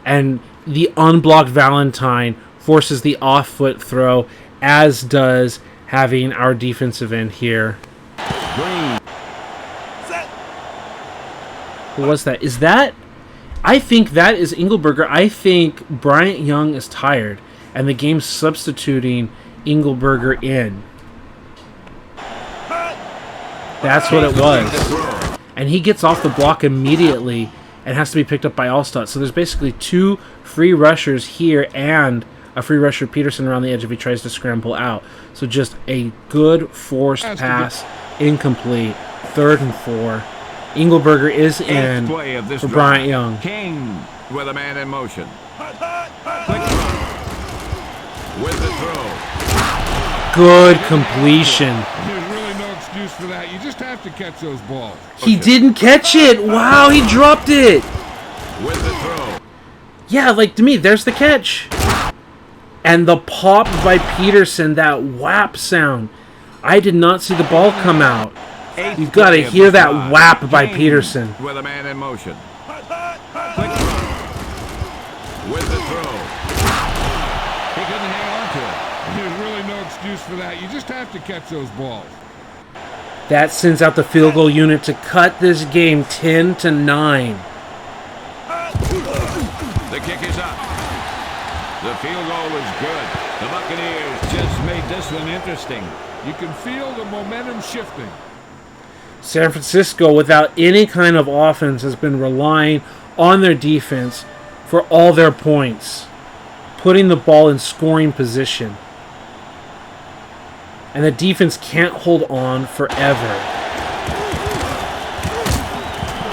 and the unblocked Valentine forces the off-foot throw, as does having our defensive end here. Green. Who was that? Is that... I think that is Engelberger. I think Bryant Young is tired, and the game's substituting Engelberger in. That's what it was. And he gets off the block immediately and has to be picked up by Allstott. So there's basically 2 free rushers here and a free rusher Peterson around the edge if he tries to scramble out. So just a good forced pass, incomplete, 3rd and 4. Engelberger is in for Bryant Young. King with a man in motion. Quick with the throw. Good completion. There's really no excuse for that. You just have to catch those balls. He didn't catch it. Wow, he dropped it. With the throw. Yeah, like to me, there's the catch. And the pop by Peterson, that whap sound. I did not see the ball come out. You've got to hear that whap by Peterson. With a man in motion. Quick with the throw. He couldn't hang on to it. There's really no excuse for that. You just have to catch those balls. That sends out the field goal unit to cut this game 10-9. The kick is up. The field goal is good. The Buccaneers just made this one interesting. You can feel the momentum shifting. San Francisco, without any kind of offense, has been relying on their defense for all their points, putting the ball in scoring position. And the defense can't hold on forever.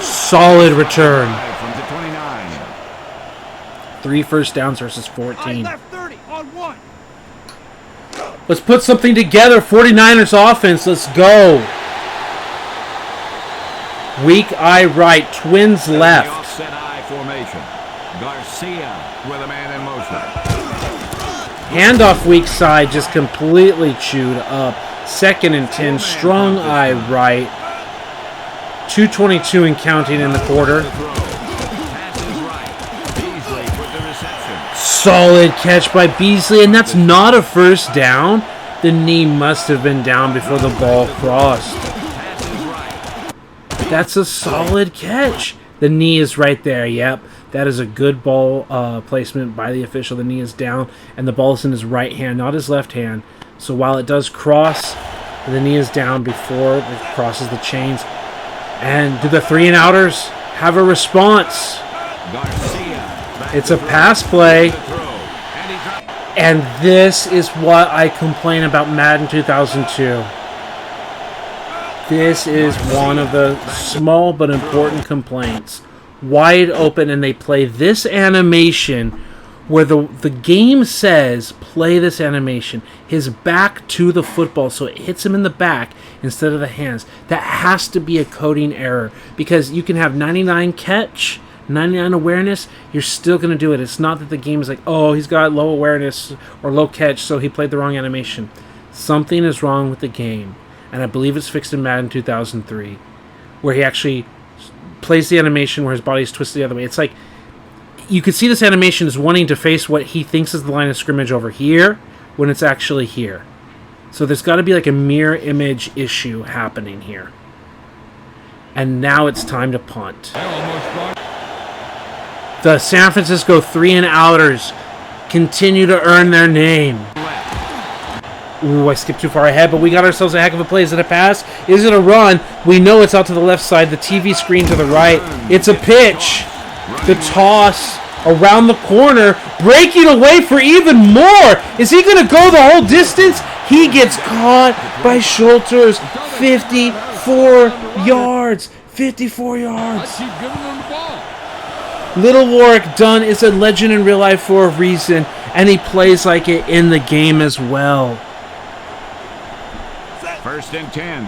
Solid return. From the 29. 3 first downs versus 14. Left 30 on 1. Let's put something together. 49ers offense. Let's go. Weak eye right. Twins left. The offset eye formation. Garcia with a man in motion. Handoff weak side just completely chewed up. 2nd and 10. Strong eye right. 2:22 and counting in the quarter. Solid catch by Beasley, and that's not a first down. The knee must have been down before the ball crossed. That's a solid catch. The knee is right there. Yep, that is a good ball placement by the official. The knee is down, and the ball is in his right hand, not his left hand. So while it does cross, the knee is down before it crosses the chains. And do the 3-and-outers have a response? It's a pass play. And this is what I complain about Madden 2002. This is one of the small but important complaints. Wide open, and they play this animation where the game says play this animation. His back to the football, so it hits him in the back instead of the hands. That has to be a coding error, because you can have 99 catch, 99 awareness, you're still going to do it. It's not that the game is like, oh, he's got low awareness or low catch, so he played the wrong animation. Something is wrong with the game, and I believe it's fixed in Madden 2003, where he actually plays the animation where his body's twisted the other way. It's like, you could see this animation is wanting to face what he thinks is the line of scrimmage over here, when it's actually here. So there's got to be like a mirror image issue happening here. And now it's time to punt. The San Francisco 3-and-outers continue to earn their name. Ooh, I skipped too far ahead, but we got ourselves a heck of a play. Is it a pass? Is it a run? We know it's out to the left side. The TV screen to the right. It's a pitch. The toss around the corner. Breaking away for even more. Is he going to go the whole distance? He gets caught by Schulters. 54 yards. 54 I yards. keep giving them the ball. Little Warwick Dunn is a legend in real life for a reason, and he plays like it in the game as well. 1st and 10.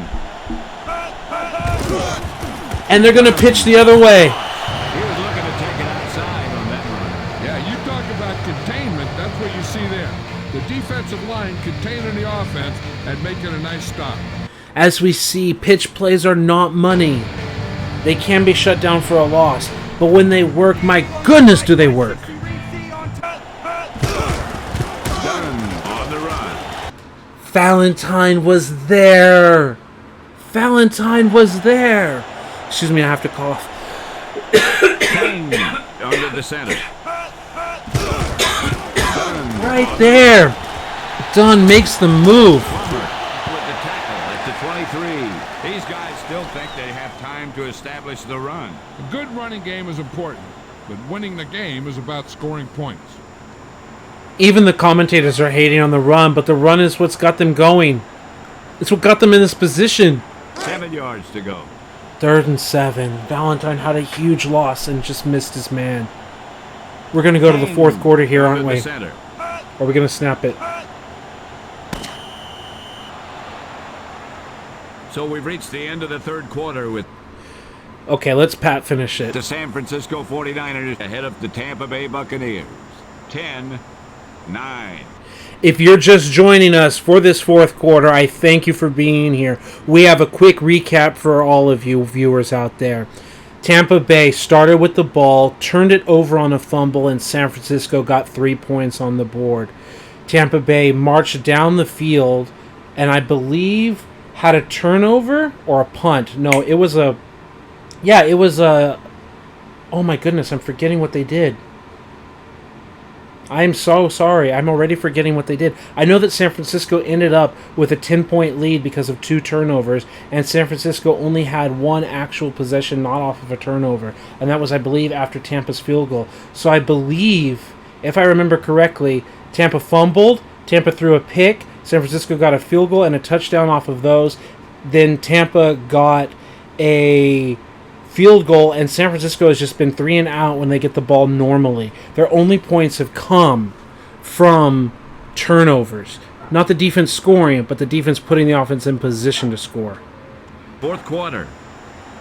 And they're going to pitch the other way. He was looking to take it outside on that run. Yeah, you talk about containment. That's what you see there. The defensive line containing the offense and making a nice stop. As we see, pitch plays are not money. They can be shut down for a loss. But when they work, my goodness, do they work. Dunn on the run. Valentine was there. Valentine was there. Excuse me, I have to cough. King under the center. Right there. Dunn makes the move. With the tackle at the 23. These guys still think they have time to establish the run. A good running game is important, but winning the game is about scoring points. Even the commentators are hating on the run, but the run is what's got them going. It's what got them in this position. 7 yards to go. 3rd and 7. Valentine had a huge loss and just missed his man. We're going to go to the fourth quarter here, aren't Under the we? center. Or are we going to snap it? So we've reached the end of the 3rd quarter with Okay, let's Pat finish it. the San Francisco 49ers ahead of the Tampa Bay Buccaneers. 10-9. If you're just joining us for this fourth quarter, I thank you for being here. We have a quick recap for all of you viewers out there. Tampa Bay started with the ball, turned it over on a fumble, and San Francisco got 3 points on the board. Tampa Bay marched down the field, and I believe had a turnover or a punt. No, it was a... Yeah, it was a... Oh my goodness, I'm forgetting what they did. I'm so sorry. I'm already forgetting what they did. I know that San Francisco ended up with a 10-point lead because of 2 turnovers, and San Francisco only had 1 actual possession not off of a turnover, and that was, I believe, after Tampa's field goal. So I believe, if I remember correctly, Tampa fumbled, Tampa threw a pick, San Francisco got a field goal and a touchdown off of those, then Tampa got a field goal, and San Francisco has just been 3 and out when they get the ball normally. Their only points have come from turnovers. Not the defense scoring, but the defense putting the offense in position to score. 4th quarter.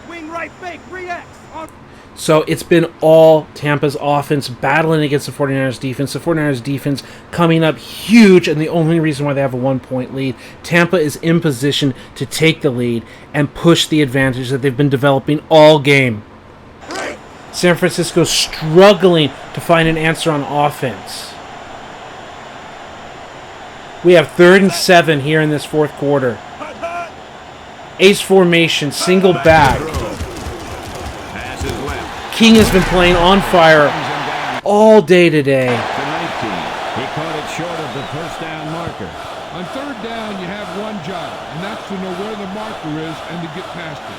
Wing right fake, 3X. On So it's been all Tampa's offense battling against the 49ers defense. The 49ers defense coming up huge, and the only reason why they have a 1-point lead. Tampa is in position to take the lead and push the advantage that they've been developing all game. San Francisco struggling to find an answer on offense. We have 3rd and 7 here in this fourth quarter. Ace formation, single back. Pass is left. King has been playing on fire all day today. To 19. He caught it short of the first down marker. On 3rd down, you have one job, and that's to know where the marker is and to get past it.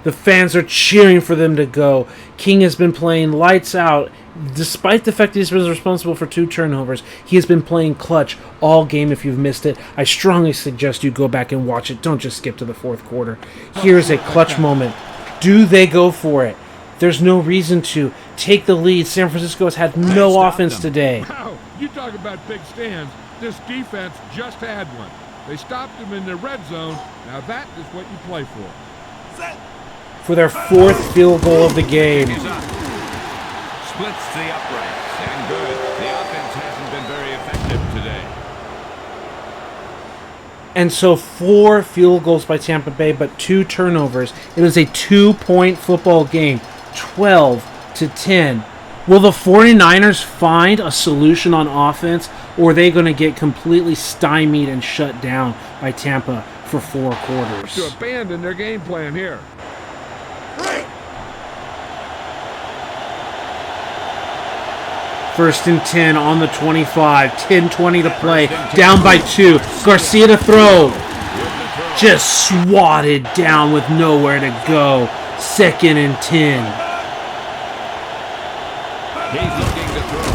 The fans are cheering for them to go. King has been playing lights out. Despite the fact that he's been responsible for 2 turnovers, he has been playing clutch all game. If you've missed it, I strongly suggest you go back and watch it. Don't just skip to the fourth quarter. Here's a clutch moment. Do they go for it? There's no reason to. Take the lead. San Francisco has had no offense today. Wow, you talk about big stands. This defense just had one. They stopped them in the red zone. Now that is what you play for. For their 4th field goal of the game. He's up. Splits the uprights. And good. The offense hasn't been very effective today. And so 4 field goals by Tampa Bay, but 2 turnovers. It is a 2-point football game. 12-10. Will the 49ers find a solution on offense, or are they going to get completely stymied and shut down by Tampa for 4 quarters? To abandon their game plan here. First and 10 on the 25. 10-20 to play. Down by 2. Garcia to throw. Just swatted down with nowhere to go. 2nd and 10. He's looking to throw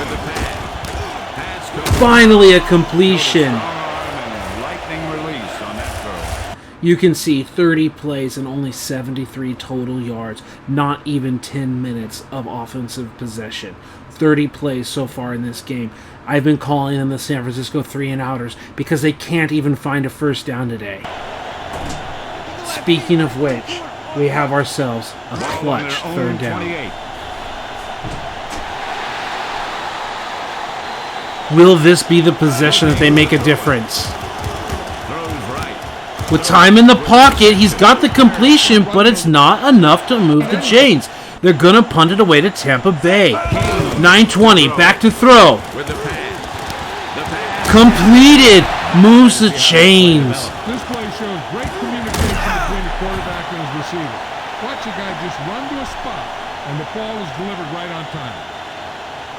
with the pass. Finally a completion. Lightning release on that throw. You can see 30 plays and only 73 total yards. Not even 10 minutes of offensive possession. 30 plays so far in this game. I've been calling them the San Francisco 3-and-outers because they can't even find a first down today. Speaking of which, we have ourselves a clutch third down. Will this be the possession that they make a difference? With time in the pocket, he's got the completion, but it's not enough to move the chains. They're going to punt it away to Tampa Bay. 9:20, back to throw. Completed, moves the chains. This play shows great communication between the quarterback and his receiver. Watch a guy just run to a spot, and the ball is delivered right on time.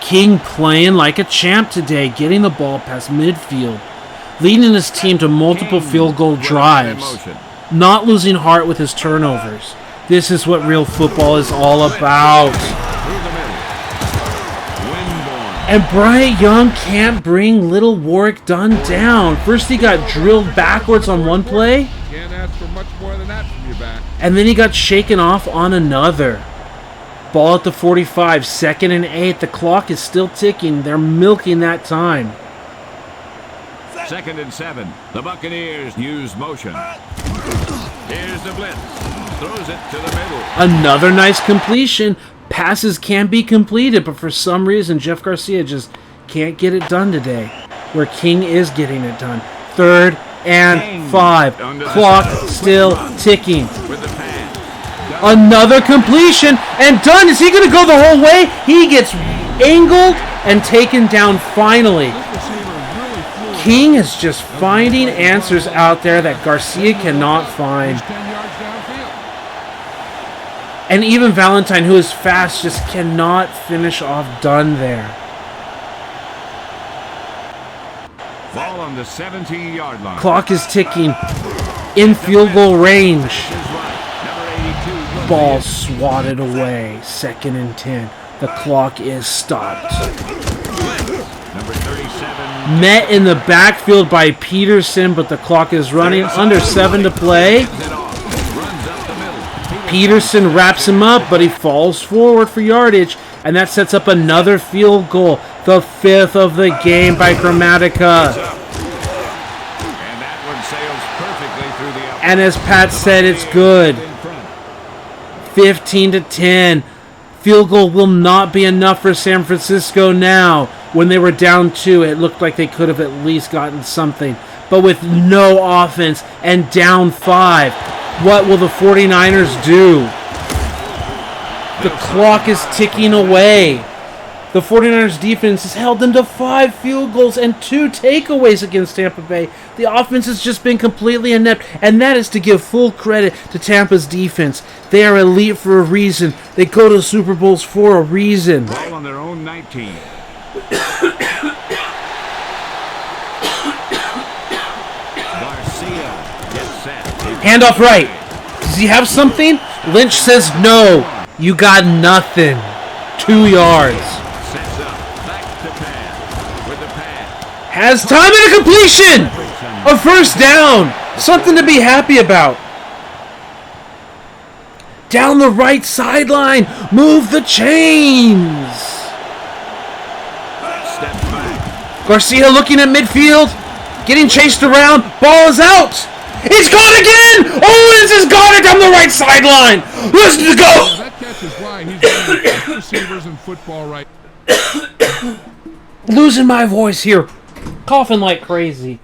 King playing like a champ today, getting the ball past midfield, leading his team to multiple field goal drives, not losing heart with his turnovers. This is what real football is all about. And Bryant Young can't bring little Warwick Dunn down. First he got drilled backwards on one play, Can't ask for much more than that from your back. and then he got shaken off on another. Ball at the 45, 2nd and 8. The clock is still ticking. They're milking that time. 2nd and 7. The Buccaneers use motion. Here's the blitz. Throws it to the middle. Another nice completion. Passes can be completed, but for some reason, Jeff Garcia just can't get it done today. Where King is getting it done. 3rd and 5. Clock still ticking. With the pass. Another completion, and Dunn, is he going to go the whole way? He gets angled and taken down finally. King is just finding answers out there that Garcia cannot find. 10 yards downfield. And even Valentine, who is fast, just cannot finish off Dunn there. Ball on the 17-yard line. Clock is ticking. In field goal range. Ball swatted away. 2nd and 10. The clock is stopped. Number 37. Met in the backfield by Peterson, but the clock is running. Under 7 to play. Peterson wraps him up, but he falls forward for yardage, and that sets up another field goal. The 5th of the game by Grammatica. And that one sails perfectly through the up. And as Pat said, it's good. 15 to 10. Field goal will not be enough for San Francisco now. When they were down 2, it looked like they could have at least gotten something. But with no offense and down 5, what will the 49ers do? The clock is ticking away. The 49ers defense has held them to 5 field goals and 2 takeaways against Tampa Bay. The offense has just been completely inept, and that is to give full credit to Tampa's defense. They are elite for a reason. They go to the Super Bowls for a reason. Ball on their own 19. Garcia gets set. Handoff right. Does he have something? Lynch says no. You got nothing. 2 yards. Sets up. Back to pass. With the pass. Has time and a completion. A first down. Something to be happy about. Down the right sideline. Move the chains. Steps back. Garcia looking at midfield. Getting chased around. Ball is out. It's gone again. Owens has got it down the right sideline. Let's go. That catch is why he's one of the best receivers in football right Losing my voice here. Coughing like crazy.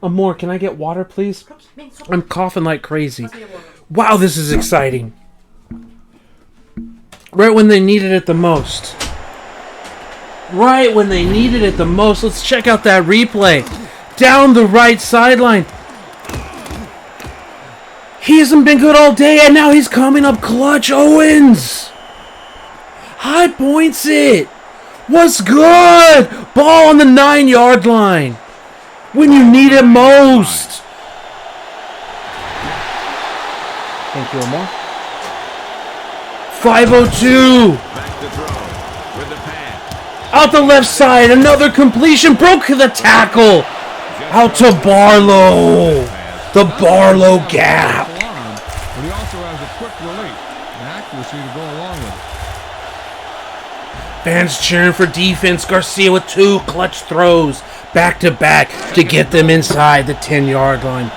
Amor, can I get water, please? I'm coughing like crazy. Wow, this is exciting. Right when they needed it the most. Right when they needed it the most. Let's check out that replay. Down the right sideline. He hasn't been good all day, and now he's coming up clutch. Owens. High points it. What's good? Ball on the 9-yard line. When you need it most. Thank you, Omar. 5:02. Back to throw. With the pass. Out the left side. Another completion. Broke the tackle. Out to Barlow. The Barlow gap. But he also has a quick release and accuracy to go along with it. Fans cheering for defense. Garcia with 2 clutch throws back-to-back to get them inside the 10-yard line.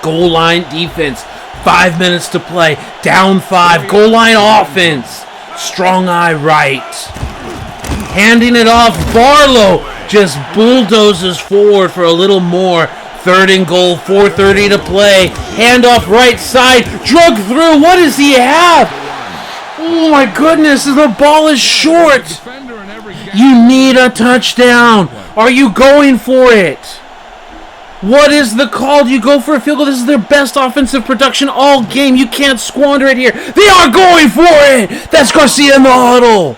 Goal line defense. 5 minutes to play. Down 5. Goal line offense. Strong eye right. Handing it off. Barlow just bulldozes forward for a little more. 3rd and goal. 4:30 to play. Handoff right side. Drug through. What does he have? Oh my goodness. The ball is short. You need a touchdown. Are you going for it? What is the call? Do you go for a field goal? This is their best offensive production all game. You can't squander it here. They are going for it. That's Garcia in the huddle.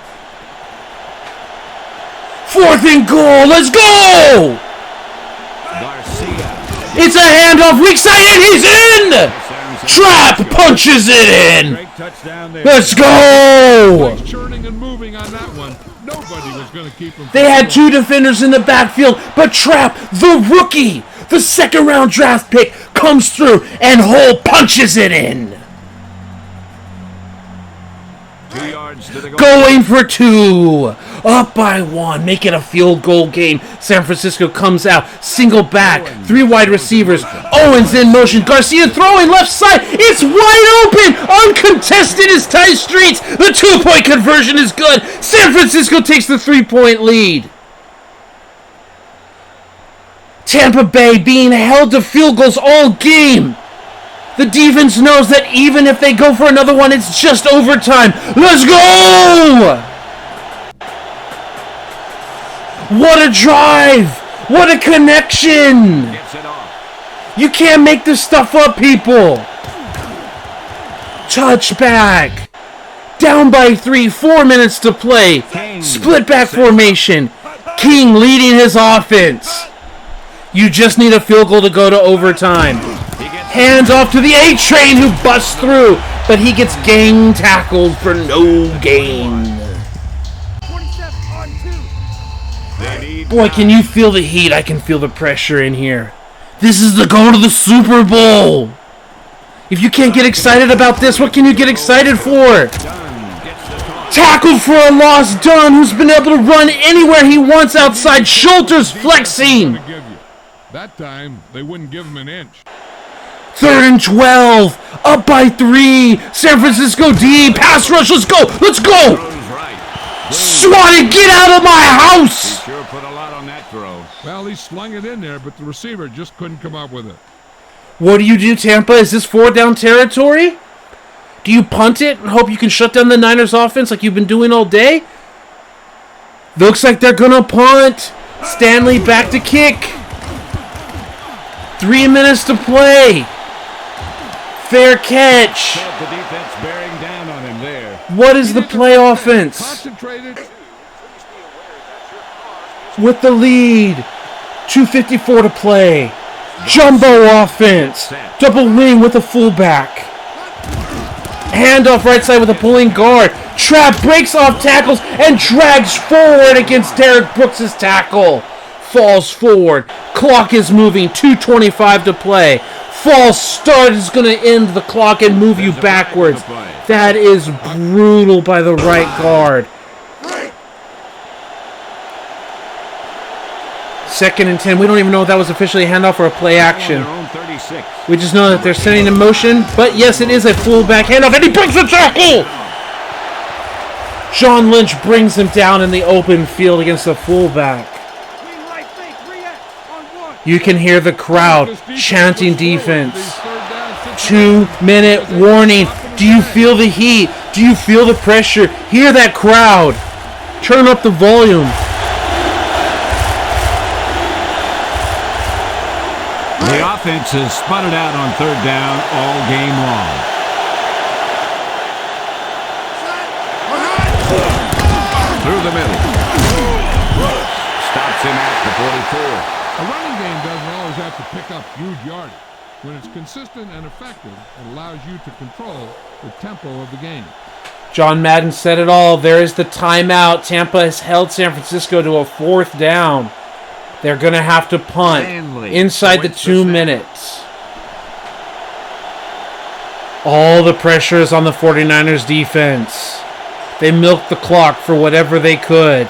4th and goal. Let's go. Garcia. It's a handoff. Weak side and he's in. Trap punches it in. Great touchdown there. Let's go. Churning and moving on that one. Nobody was going to keep him. They had 2 defenders in the backfield, but Trap, the rookie, the 2nd-round draft pick, comes through and Hull punches it in. 2 yards to the goal. Going for 2. Up by 1. Make it a field goal game. San Francisco comes out. Single back. 3 wide receivers. Owens in motion. Garcia throwing left side. It's wide open. Uncontested is Ty Streets. The 2-point conversion is good. San Francisco takes the 3-point lead. Tampa Bay being held to field goals all game. The defense knows that even if they go for another one, it's just overtime. Let's go! What a drive! What a connection! Gets it off. You can't make this stuff up, people. Touchback. Down by 3, 4 minutes to play. Split back formation. King leading his offense. You just need a field goal to go to overtime. Hands off to the A-Train who busts through, but he gets gang tackled for no gain. 27 on 2. Boy, can you feel the heat? I can feel the pressure in here. This is the go to the Super Bowl. If you can't get excited about this, what can you get excited for? Tackled for a loss, Dunn, who's been able to run anywhere he wants outside. Shoulders flexing. That time, they wouldn't give him an inch. 3rd and 12. Up by 3. San Francisco D. Pass rush. Let's go. Let's go. Swatted. Get out of my house. Sure put a lot on that throw. Well, he slung it in there, but the receiver just couldn't come up with it. What do you do, Tampa? Is this 4 down territory? Do you punt it and hope you can shut down the Niners offense like you've been doing all day? Looks like they're going to punt. Stanley back to kick. 3 minutes to play. Fair catch. The defense bearing down on him there. What is the play offense? Concentrated. With the lead. 2:54 to play. Jumbo offense. Double wing with a fullback. Handoff right side with a pulling guard. Trap breaks off tackles and drags forward against Derek Brooks' tackle. Falls forward. Clock is moving. 2:25 to play. False start is going to end the clock and move you backwards. That is brutal by the right guard. 2nd and 10. We don't even know if that was officially a handoff or a play action. We just know that they're sending in motion. But yes, it is a fullback handoff. And he breaks the tackle! John Lynch brings him down in the open field against the fullback. You can hear the crowd chanting defense. 2-minute warning. Do you feel the heat? Do you feel the pressure? Hear that crowd. Turn up the volume. The offense has sputtered out on 3rd down all game long. Through the middle. Stops him at the 44. A running game doesn't always have to pick up huge yardage. When it's consistent and effective, it allows you to control the tempo of the game. John Madden said it all. There is the timeout. Tampa has held San Francisco to a 4th down. They're going to have to punt inside the 2 minutes. All the pressure is on the 49ers defense. They milked the clock for whatever they could.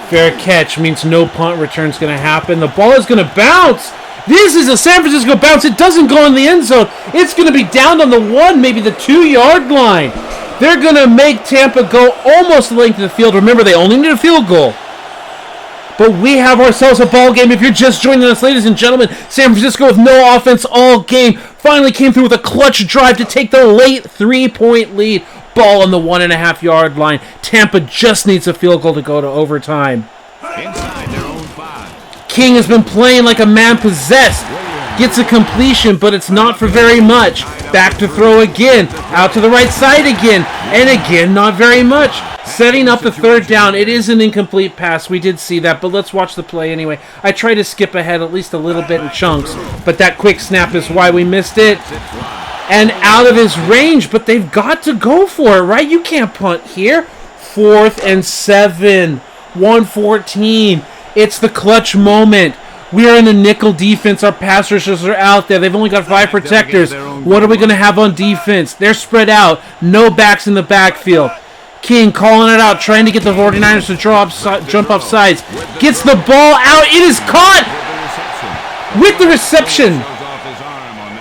Fair catch means no punt return is going to happen. The ball is going to bounce. This is a San Francisco bounce. It doesn't go in the end zone. It's going to be down on the 1, maybe the 2-yard line. They're going to make Tampa go almost the length of the field. Remember, they only need a field goal. But we have ourselves a ball game. If you're just joining us, ladies and gentlemen, San Francisco with no offense all game finally came through with a clutch drive to take the late 3-point lead. Ball on the 1.5-yard line. Tampa just needs a field goal to go to overtime. Inside their own 5. King has been playing like a man possessed. Gets a completion, but it's not for very much. Back to throw again. Out to the right side again. And again, not very much. Setting up the third down. It is an incomplete pass. We did see that, but let's watch the play anyway. I try to skip ahead at least a little bit in chunks, but that quick snap is why we missed it. And out of his range, but they've got to go for it, right? You can't punt here. 4th and 7. 114. It's the clutch moment. We are in a nickel defense. Our pass rushers are out there. They've only got 5 protectors. What are we going to have on defense? They're spread out. No backs in the backfield. King calling it out, trying to get the 49ers to jump off sides. Gets the ball out. It is caught with the reception.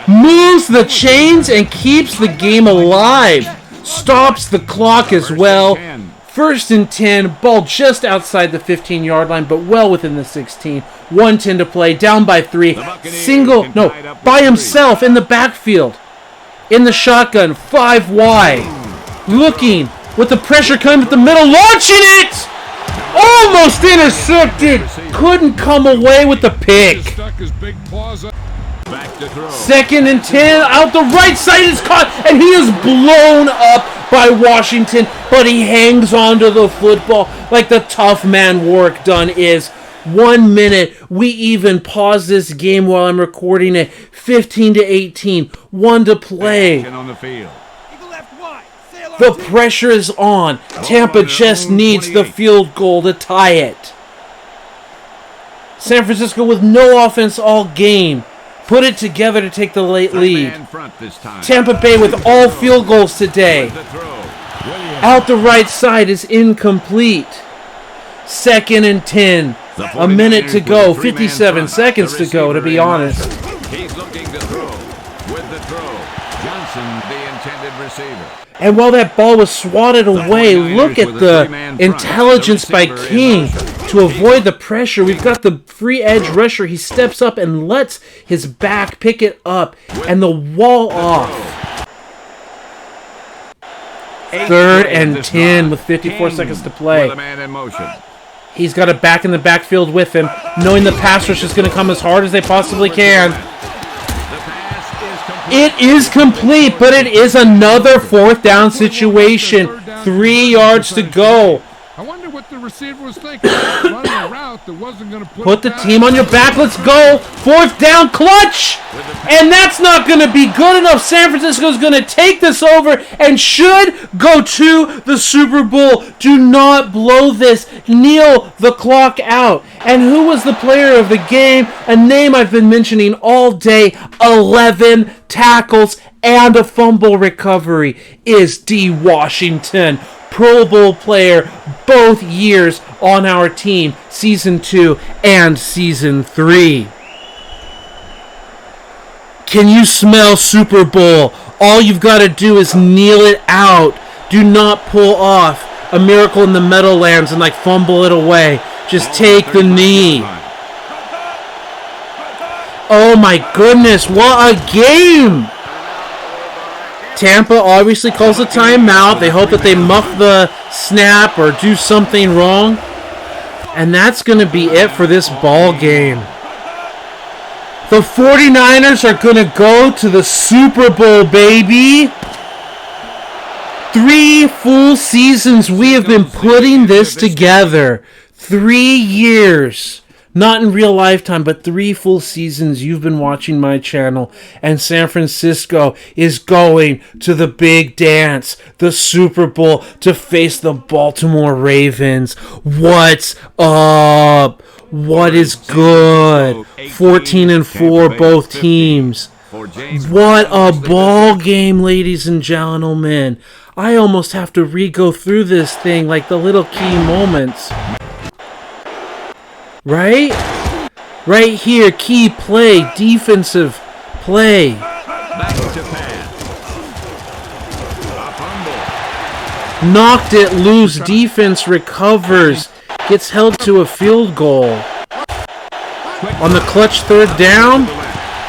Moves the chains and keeps the game alive. Stops the clock as well. 1st and 10. Ball just outside the 15-yard line, but well within the 16. 1:10 to play. Down by 3. By himself in the backfield. In the shotgun. 5 wide. Looking. With the pressure coming at the middle. Launching it! Almost intercepted. Couldn't come away with the pick. 2nd and 10. Out the right side is caught. And he is blown up by Washington. But he hangs onto the football like the tough man Warwick Dunn is. 1 minute. We even pause this game while I'm recording it. 15-18. 1 to play. On the field. The pressure is on. Tampa just needs the field goal to tie it. San Francisco with no offense all game. Put it together to take the late lead. Tampa Bay with all field goals today. Out the right side is incomplete. 2nd and 10. A minute to go. 57 seconds to go, to be honest. He's looking to throw. With the throw. Johnson, the intended receiver. And while that ball was swatted away, look at the intelligence by King to avoid the pressure. We've got the free edge rusher. He steps up and lets his back pick it up and the wall off. 3rd and 10 with 54 seconds to play. He's got a back in the backfield with him, knowing the pass rush is going to come as hard as they possibly can. It is complete, but it is another 4th down situation. 3 yards to go. I wonder what the receiver was thinking. Running a route that wasn't going to put the team on your back. Let's go. 4th down, clutch. And that's not going to be good enough. San Francisco is going to take this over and should go to the Super Bowl. Do not blow this. Kneel the clock out. And who was the player of the game? A name I've been mentioning all day. 11 tackles and a fumble recovery is D. Washington. Pro Bowl player both years on our team, Season 2 and Season 3. Can you smell Super Bowl? All you've got to do is kneel it out. Do not pull off a Miracle in the Meadowlands and fumble it away. Just take the knee. Oh my goodness, what a game! Tampa obviously calls a timeout. They hope that they muff the snap or do something wrong. And that's going to be it for this ball game. The 49ers are going to go to the Super Bowl, baby. 3 full seasons we have been putting this together. 3 years. Not in real lifetime, but 3 full seasons you've been watching my channel. And San Francisco is going to the big dance, the Super Bowl, to face the Baltimore Ravens. What's up? What is good? 14-4, both teams. What a ball game, ladies and gentlemen. I almost have to re-go through this thing, like the little key moments. Right? Right here, key play, defensive play. Back to pass. A fumble. Knocked it loose, defense recovers. Gets held to a field goal. On the clutch third down,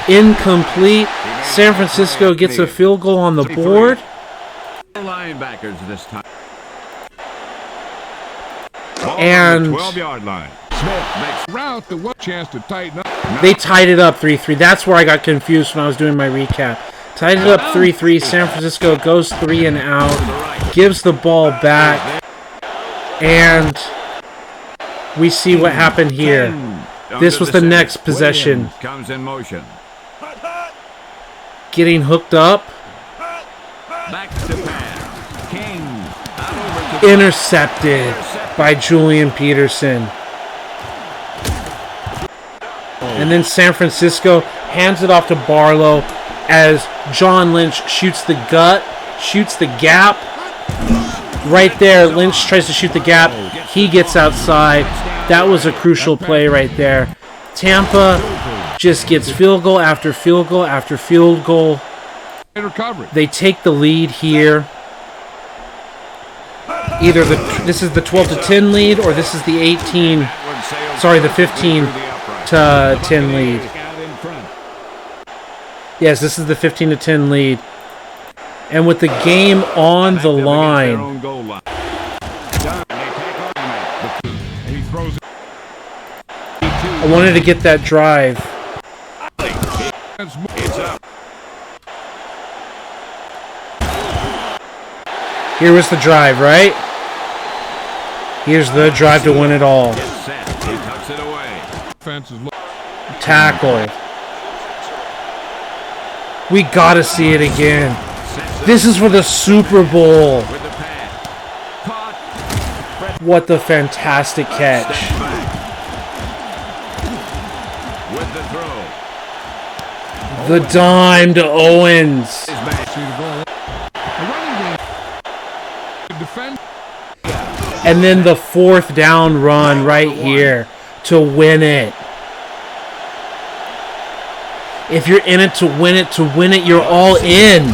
incomplete. San Francisco gets a field goal on the board. Linebackers this time. And 12-yard line. Smith makes Route the one chance to tighten up. they tied it up 3-3. That's where I got confused when I was doing my recap. Tied it up 3-3. San Francisco goes 3 and out. Gives the ball back. And we see what happened here. This was the next possession. Williams comes in motion. Getting hooked up. Back to pass. King. Out over to Intercepted by Julian Peterson. And then San Francisco hands it off to Barlow as John Lynch shoots the gut, shoots the gap. Right there, Lynch tries to shoot the gap. He gets outside. That was a crucial play right there. Tampa just gets field goal after field goal after field goal. They take the lead here. Either this is the 12-10 lead, or this is the 15-10 lead. Yes, this is the 15-10 lead. And with the game on the line, I wanted to get that drive. Here was the drive, right? Here's the drive to win it all. Tackle. We gotta see it again. This is for the Super Bowl. What the fantastic catch. The dime to Owens. And then the fourth down run right here to win it. If you're in it to win it, you're all in.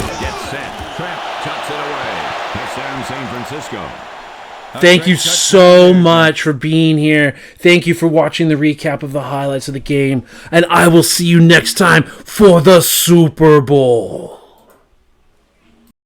Thank you so much for being here. Thank you for watching the recap of the highlights of the game. And I will see you next time for the Super Bowl.